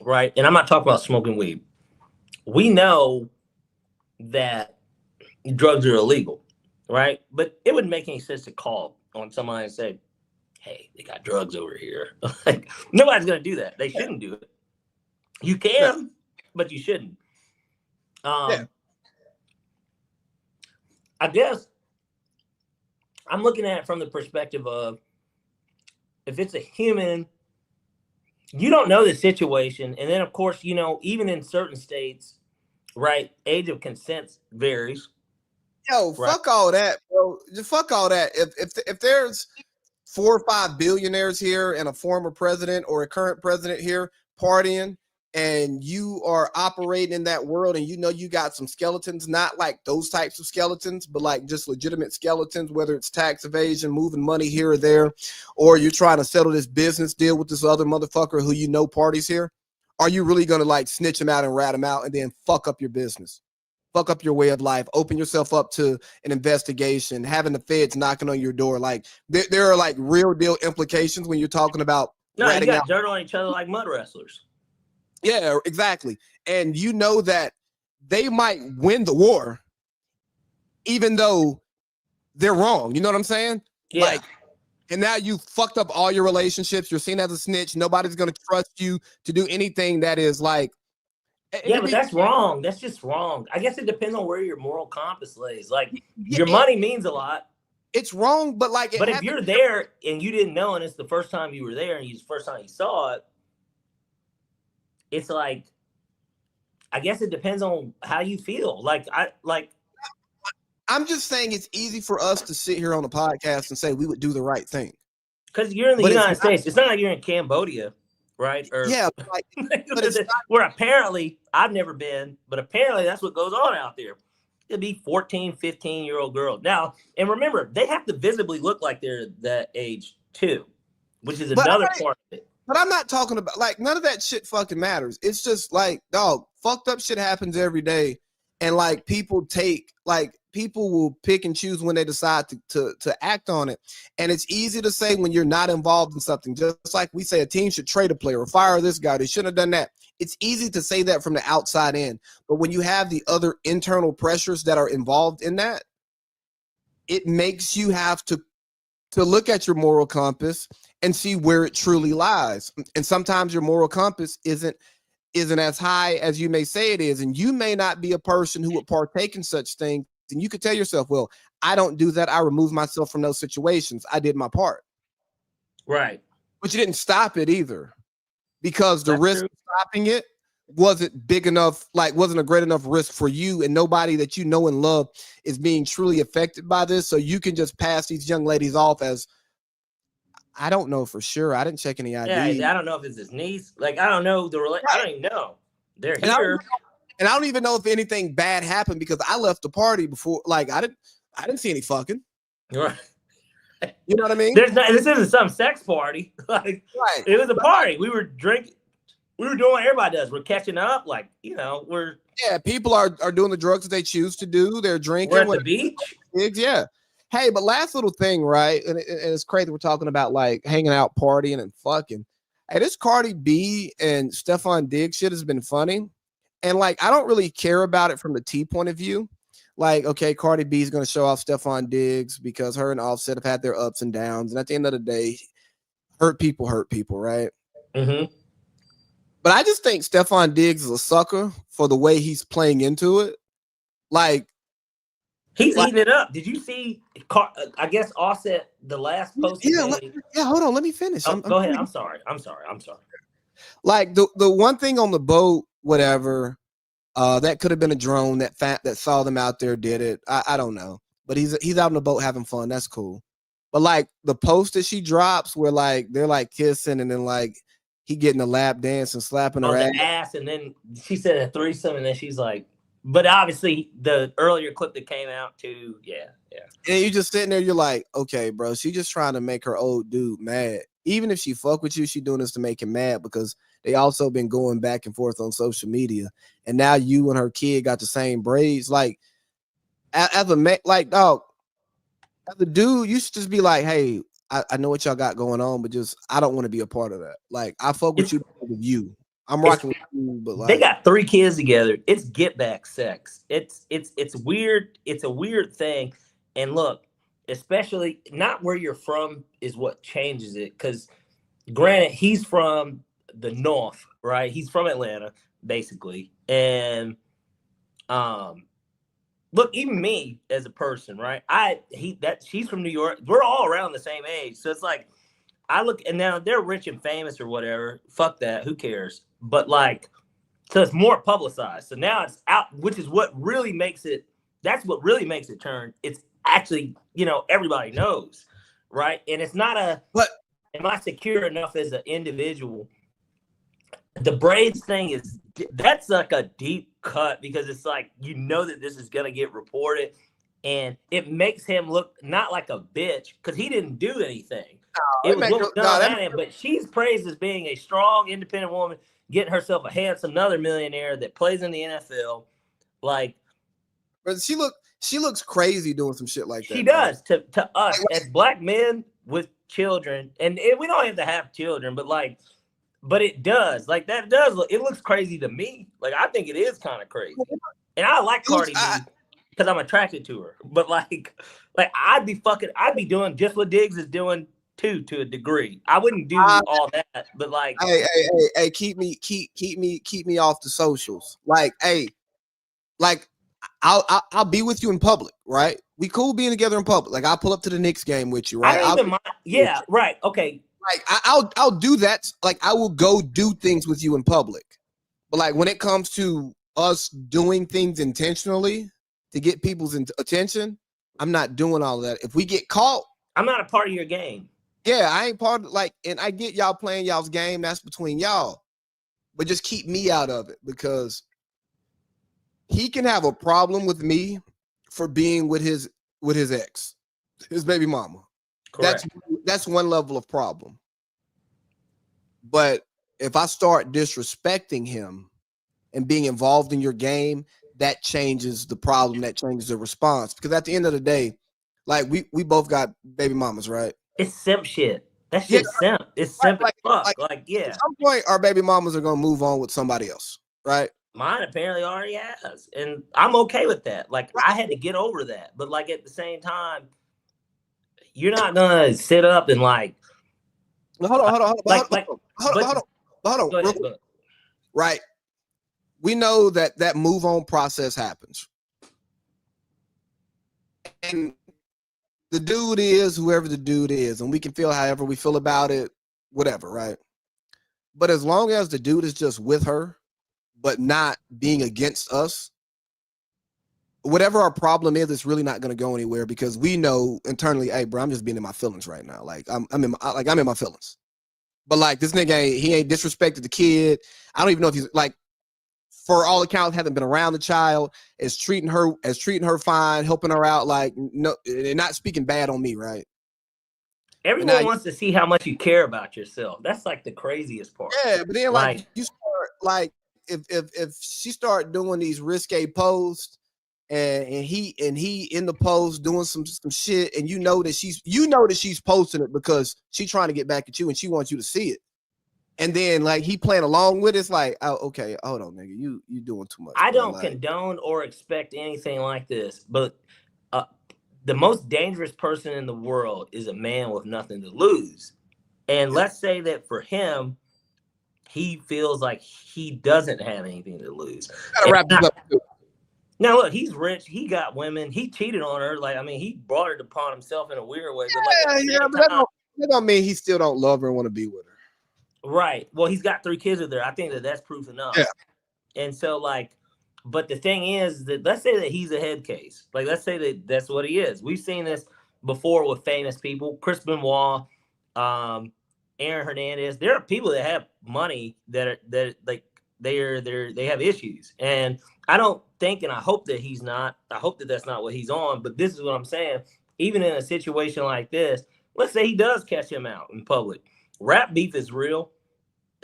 right? And I'm not talking about smoking weed. We know that drugs are illegal, right? But it wouldn't make any sense to call on somebody and say, "Hey, they got drugs over here." Like, nobody's going to do that. They shouldn't do it. You can, but you shouldn't. I guess I'm looking at it from the perspective of, if it's a human, you don't know the situation. And then, of course, even in certain states, right, age of consent varies. Yo, right? Fuck all that, bro. Fuck all that. If there's 4 or 5 billionaires here and a former president or a current president here partying, and you are operating in that world, and you got some skeletons, not like those types of skeletons, but like just legitimate skeletons, whether it's tax evasion, moving money here or there, or you're trying to settle this business deal with this other motherfucker who parties here, are you really going to like snitch him out and rat him out and then fuck up your business? Fuck up your way of life, open yourself up to an investigation, having the feds knocking on your door. Like, there are like real deal implications when you're talking about you got dirt on each other like mud wrestlers. Yeah, exactly. And you know that they might win the war, even though they're wrong. You know what I'm saying? Yeah. Like, and now you fucked up all your relationships. You're seen as a snitch. Nobody's going to trust you to do anything that is like. Yeah, but that's wrong. That's just wrong. I guess it depends on where your moral compass lays. Like, your money means a lot. It's wrong, but like, but if you're there and you didn't know, and it's the first time you were there, and it's the first time you saw it, it's like, I guess it depends on how you feel. I'm just saying, it's easy for us to sit here on a podcast and say we would do the right thing. Because you're in the United States. It's not like you're in Cambodia, right? Or, yeah, but it's where apparently, I've never been, but apparently that's what goes on out there. It'd be 14, 15-year-old girls. Now, and remember, they have to visibly look like they're that age too, which is another part of it. But I'm not talking about, like, none of that shit fucking matters. It's just like, dog, fucked up shit happens every day. And like, people will pick and choose when they decide to act on it. And it's easy to say when you're not involved in something, just like we say a team should trade a player or fire this guy. They shouldn't have done that. It's easy to say that from the outside in. But when you have the other internal pressures that are involved in that, it makes you have to look at your moral compass and see where it truly lies. And sometimes your moral compass isn't as high as you may say it is. And you may not be a person who would partake in such things. And you could tell yourself, well, I don't do that. I remove myself from those situations. I did my part. Right. But you didn't stop it either, because the risk of stopping it wasn't big enough, like wasn't a great enough risk for you, and nobody that you know and love is being truly affected by this. So you can just pass these young ladies off as, I don't know for sure. I didn't check any ID. Yeah, I don't know if it's his niece. Like, I don't know I don't even know. They're here. And I don't even know if anything bad happened because I left the party before. Like, I didn't see any fucking. Right. You know what I mean? This isn't some sex party. Like, right. It was a party. We were drinking. We were doing what everybody does. We're catching up. Like, people are doing the drugs that they choose to do. They're drinking. We're at the beach. Yeah. Hey, but last little thing, right? And it's crazy. We're talking about like hanging out, partying, and fucking. Hey, this Cardi B and Stefon Diggs shit has been funny. And like, I don't really care about it from the T point of view. Like, okay, Cardi B is going to show off Stefon Diggs because her and Offset have had their ups and downs. And at the end of the day, hurt people, right? Mm-hmm. But I just think Stefon Diggs is a sucker for the way he's playing into it. Like, he's eating it up. Did you see, I guess, Offset, the last post? Hold on. Let me finish. Go ahead. I'm sorry. Like, the one thing on the boat, whatever, that could have been a drone that saw them out there, did it. I don't know. But he's out on the boat having fun. That's cool. But like the post that she drops where like they're like kissing and then like he getting a lap dance and slapping her ass, and then she said a threesome, and then she's like, but obviously the earlier clip that came out too, yeah. And you just sitting there, you're like, okay, bro, she just trying to make her old dude mad. Even if she fuck with you, she doing this to make him mad because they also been going back and forth on social media, and now you and her kid got the same braids. Like, as a man, like dog, as a dude, you should just be like, hey, I know what y'all got going on, but just I don't want to be a part of that. Like, I fuck with you because of you. I'm rocking with you, but like, they got 3 kids together. It's get back sex. It's weird. It's a weird thing. And look, especially not where you're from is what changes it. Because granted, he's from the North, right? He's from Atlanta, basically. And look, even me as a person, right? She's from New York. We're all around the same age. So it's like, I look, and now they're rich and famous or whatever. Fuck that. Who cares? But like, so it's more publicized. So now it's out, which is what really makes it, that's what really makes it turn. It's actually, everybody knows, right? And it's not am I secure enough as an individual? The braids thing that's like a deep cut because it's like, that this is going to get reported, and it makes him look not like a bitch because he didn't do anything. It was what was done at him, but she's praised as being a strong, independent woman, getting herself a handsome, another millionaire that plays in the NFL. Like, but she looks crazy doing some shit like that. She does to us as black men with children, and we don't have to have children, but it does. Like, that does look. It looks crazy to me. Like, I think it is kind of crazy, and I like Cardi B because I'm attracted to her. But like I'd be doing just what Diggs is doing too, to a degree. I wouldn't do all that, but like, hey, keep me off the socials. Like, hey, like I'll be with you in public, right? We cool being together in public. Like, I'll pull up to the Knicks game with you, right? I don't even mind. Yeah, right. Okay. Like, I'll do that. Like, I will go do things with you in public. But like, when it comes to us doing things intentionally to get people's attention, I'm not doing all of that. If we get caught, I'm not a part of your game. Yeah, I ain't part of, like, and I get y'all playing y'all's game. That's between y'all. But just keep me out of it, because he can have a problem with me for being with his ex, his baby mama. Correct. That's one level of problem. But if I start disrespecting him and being involved in your game, that changes the problem. That changes the response. Because at the end of the day, like, we both got baby mamas, right? It's simp shit. That shit's simp. It's simp as fuck. Like, yeah. At some point, our baby mamas are gonna move on with somebody else, right? Mine apparently already has, and I'm okay with that. Like, I had to get over that, but like, at the same time, you're not gonna sit up and like. Hold on. Right. We know that move on process happens, and the dude is whoever the dude is, and we can feel however we feel about it, whatever, right? But as long as the dude is just with her, but not being against us, whatever our problem is, it's really not going to go anywhere because we know internally, hey, bro, I'm just being in my feelings right now. Like I'm in my feelings. But like this nigga he ain't disrespected the kid. I don't even know if he's like, for all accounts, hasn't been around the child, is treating her fine, helping her out, like no, and not speaking bad on me, right? Everyone wants to see how much you care about yourself. That's like the craziest part. Yeah, but then like you start like if she start doing these risque posts and he in the post doing some shit, and you know that she's posting it because she's trying to get back at you and she wants you to see it. And then like he playing along with it, it's like, oh, okay, hold on, nigga, you doing too much. I don't condone or expect anything like this, but the most dangerous person in the world is a man with nothing to lose. And let's say that for him, he feels like he doesn't have anything to lose. Now look, he's rich. He got women. He cheated on her. Like, I mean, he brought it upon himself in a weird way. But that don't mean he still don't love her and want to be with her. Right. Well, he's got 3 kids with her. I think that's proof enough. Yeah. And so, like, but the thing is that let's say that he's a head case. Like, let's say that that's what he is. We've seen this before with famous people, Chris Benoit, Aaron Hernandez. There are people that have money that they have issues, and I don't think, and I hope that he's not. I hope that that's not what he's on. But this is what I'm saying. Even in a situation like this, let's say he does catch him out in public. Rap beef is real.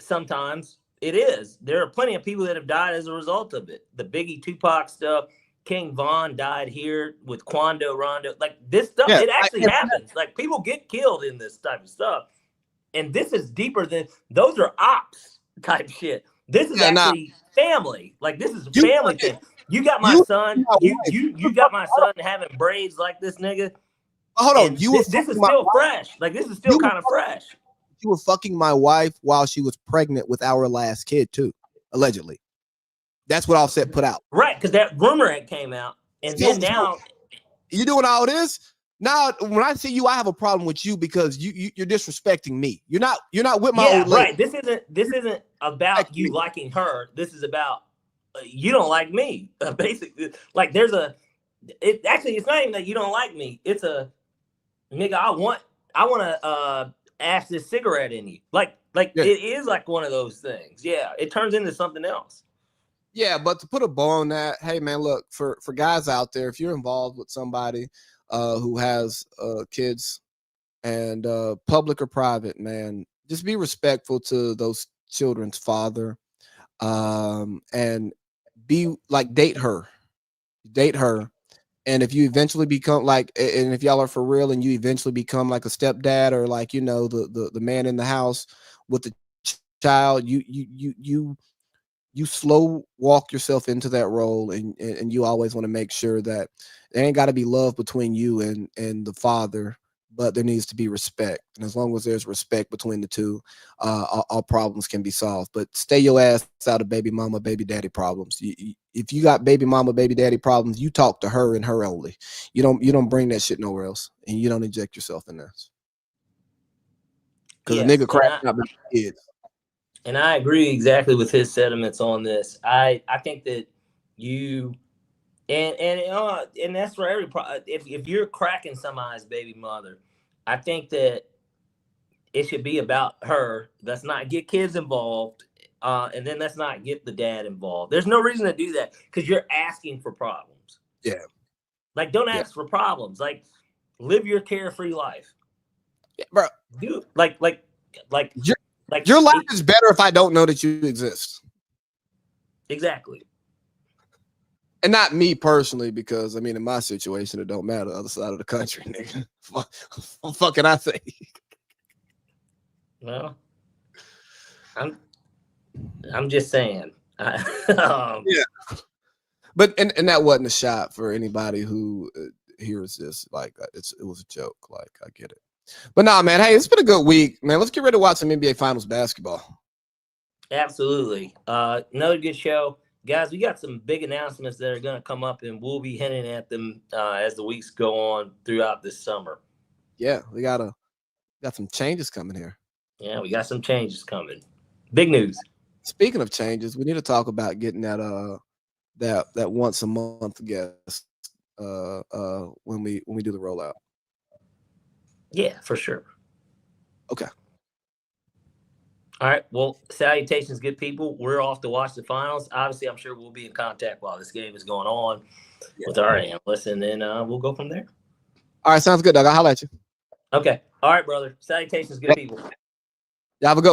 Sometimes it is. There are plenty of people that have died as a result of it. The Biggie Tupac stuff. King Von died here with Quando Rondo. Like this stuff, it actually happens. Like people get killed in this type of stuff. And this is deeper than those are ops type shit. This is actually family. Like this is a family thing. You got my son. You got my son having braids like this nigga. Hold on. This is still fresh. Like this is still kind of fresh. You were fucking my wife while she was pregnant with our last kid too, allegedly. That's what Offset put out. Right, because that rumor had came out, and then now you doing all this. Now, when I see you, I have a problem with you because you're disrespecting me. You're not with my old lady. Right. This isn't about you liking her. This is about you don't like me. Basically, like it's not even that you don't like me. It's a nigga. I want to ash this cigarette in you. Like it is like one of those things. Yeah, it turns into something else. Yeah, but to put a bow on that, hey man, look, for guys out there, if you're involved with somebody who has kids and public or private, man, just be respectful to those children's father, and be like date her, and if you eventually become like, and if y'all are for real and you eventually become like a stepdad or like the man in the house with the child, you slow walk yourself into that role, and you always want to make sure that there ain't got to be love between you and the father, but there needs to be respect. And as long as there's respect between the two, all problems can be solved. But stay your ass out of baby mama, baby daddy problems. If you got baby mama, baby daddy problems, you talk to her and her only. You don't bring that shit nowhere else, and you don't inject yourself in this. Because a nigga cracking up kids. And I agree exactly with his sentiments on this. I think that you and that's for every if you're cracking somebody's baby mother, I think that it should be about her. Let's not get kids involved, and then let's not get the dad involved. There's no reason to do that because you're asking for problems. Yeah, like don't ask for problems. Like live your carefree life. Yeah, bro. Do like. Your life is better if I don't know that you exist. Exactly. And not me personally, because I mean, in my situation, it don't matter. Other side of the country, nigga. What fuck can I say? Well, I'm just saying. Yeah. But and that wasn't a shot for anybody who hears this. Like it was a joke. Like I get it. But nah, man. Hey, it's been a good week, man. Let's get ready to watch some NBA Finals basketball. Absolutely. Another good show. Guys, we got some big announcements that are going to come up, and we'll be hinting at them as the weeks go on throughout this summer. Yeah, we got some changes coming here. Yeah, we got some changes coming. Big news. Speaking of changes, we need to talk about getting that that once a month guest when we do the rollout. Yeah, for sure. Okay. All right. Well, salutations, good people. We're off to watch the finals. Obviously, I'm sure we'll be in contact while this game is going on with our analysts, and then we'll go from there. All right, sounds good, Doug. I'll holler at you. Okay. All right, brother. Salutations, good people. Y'all have a good one.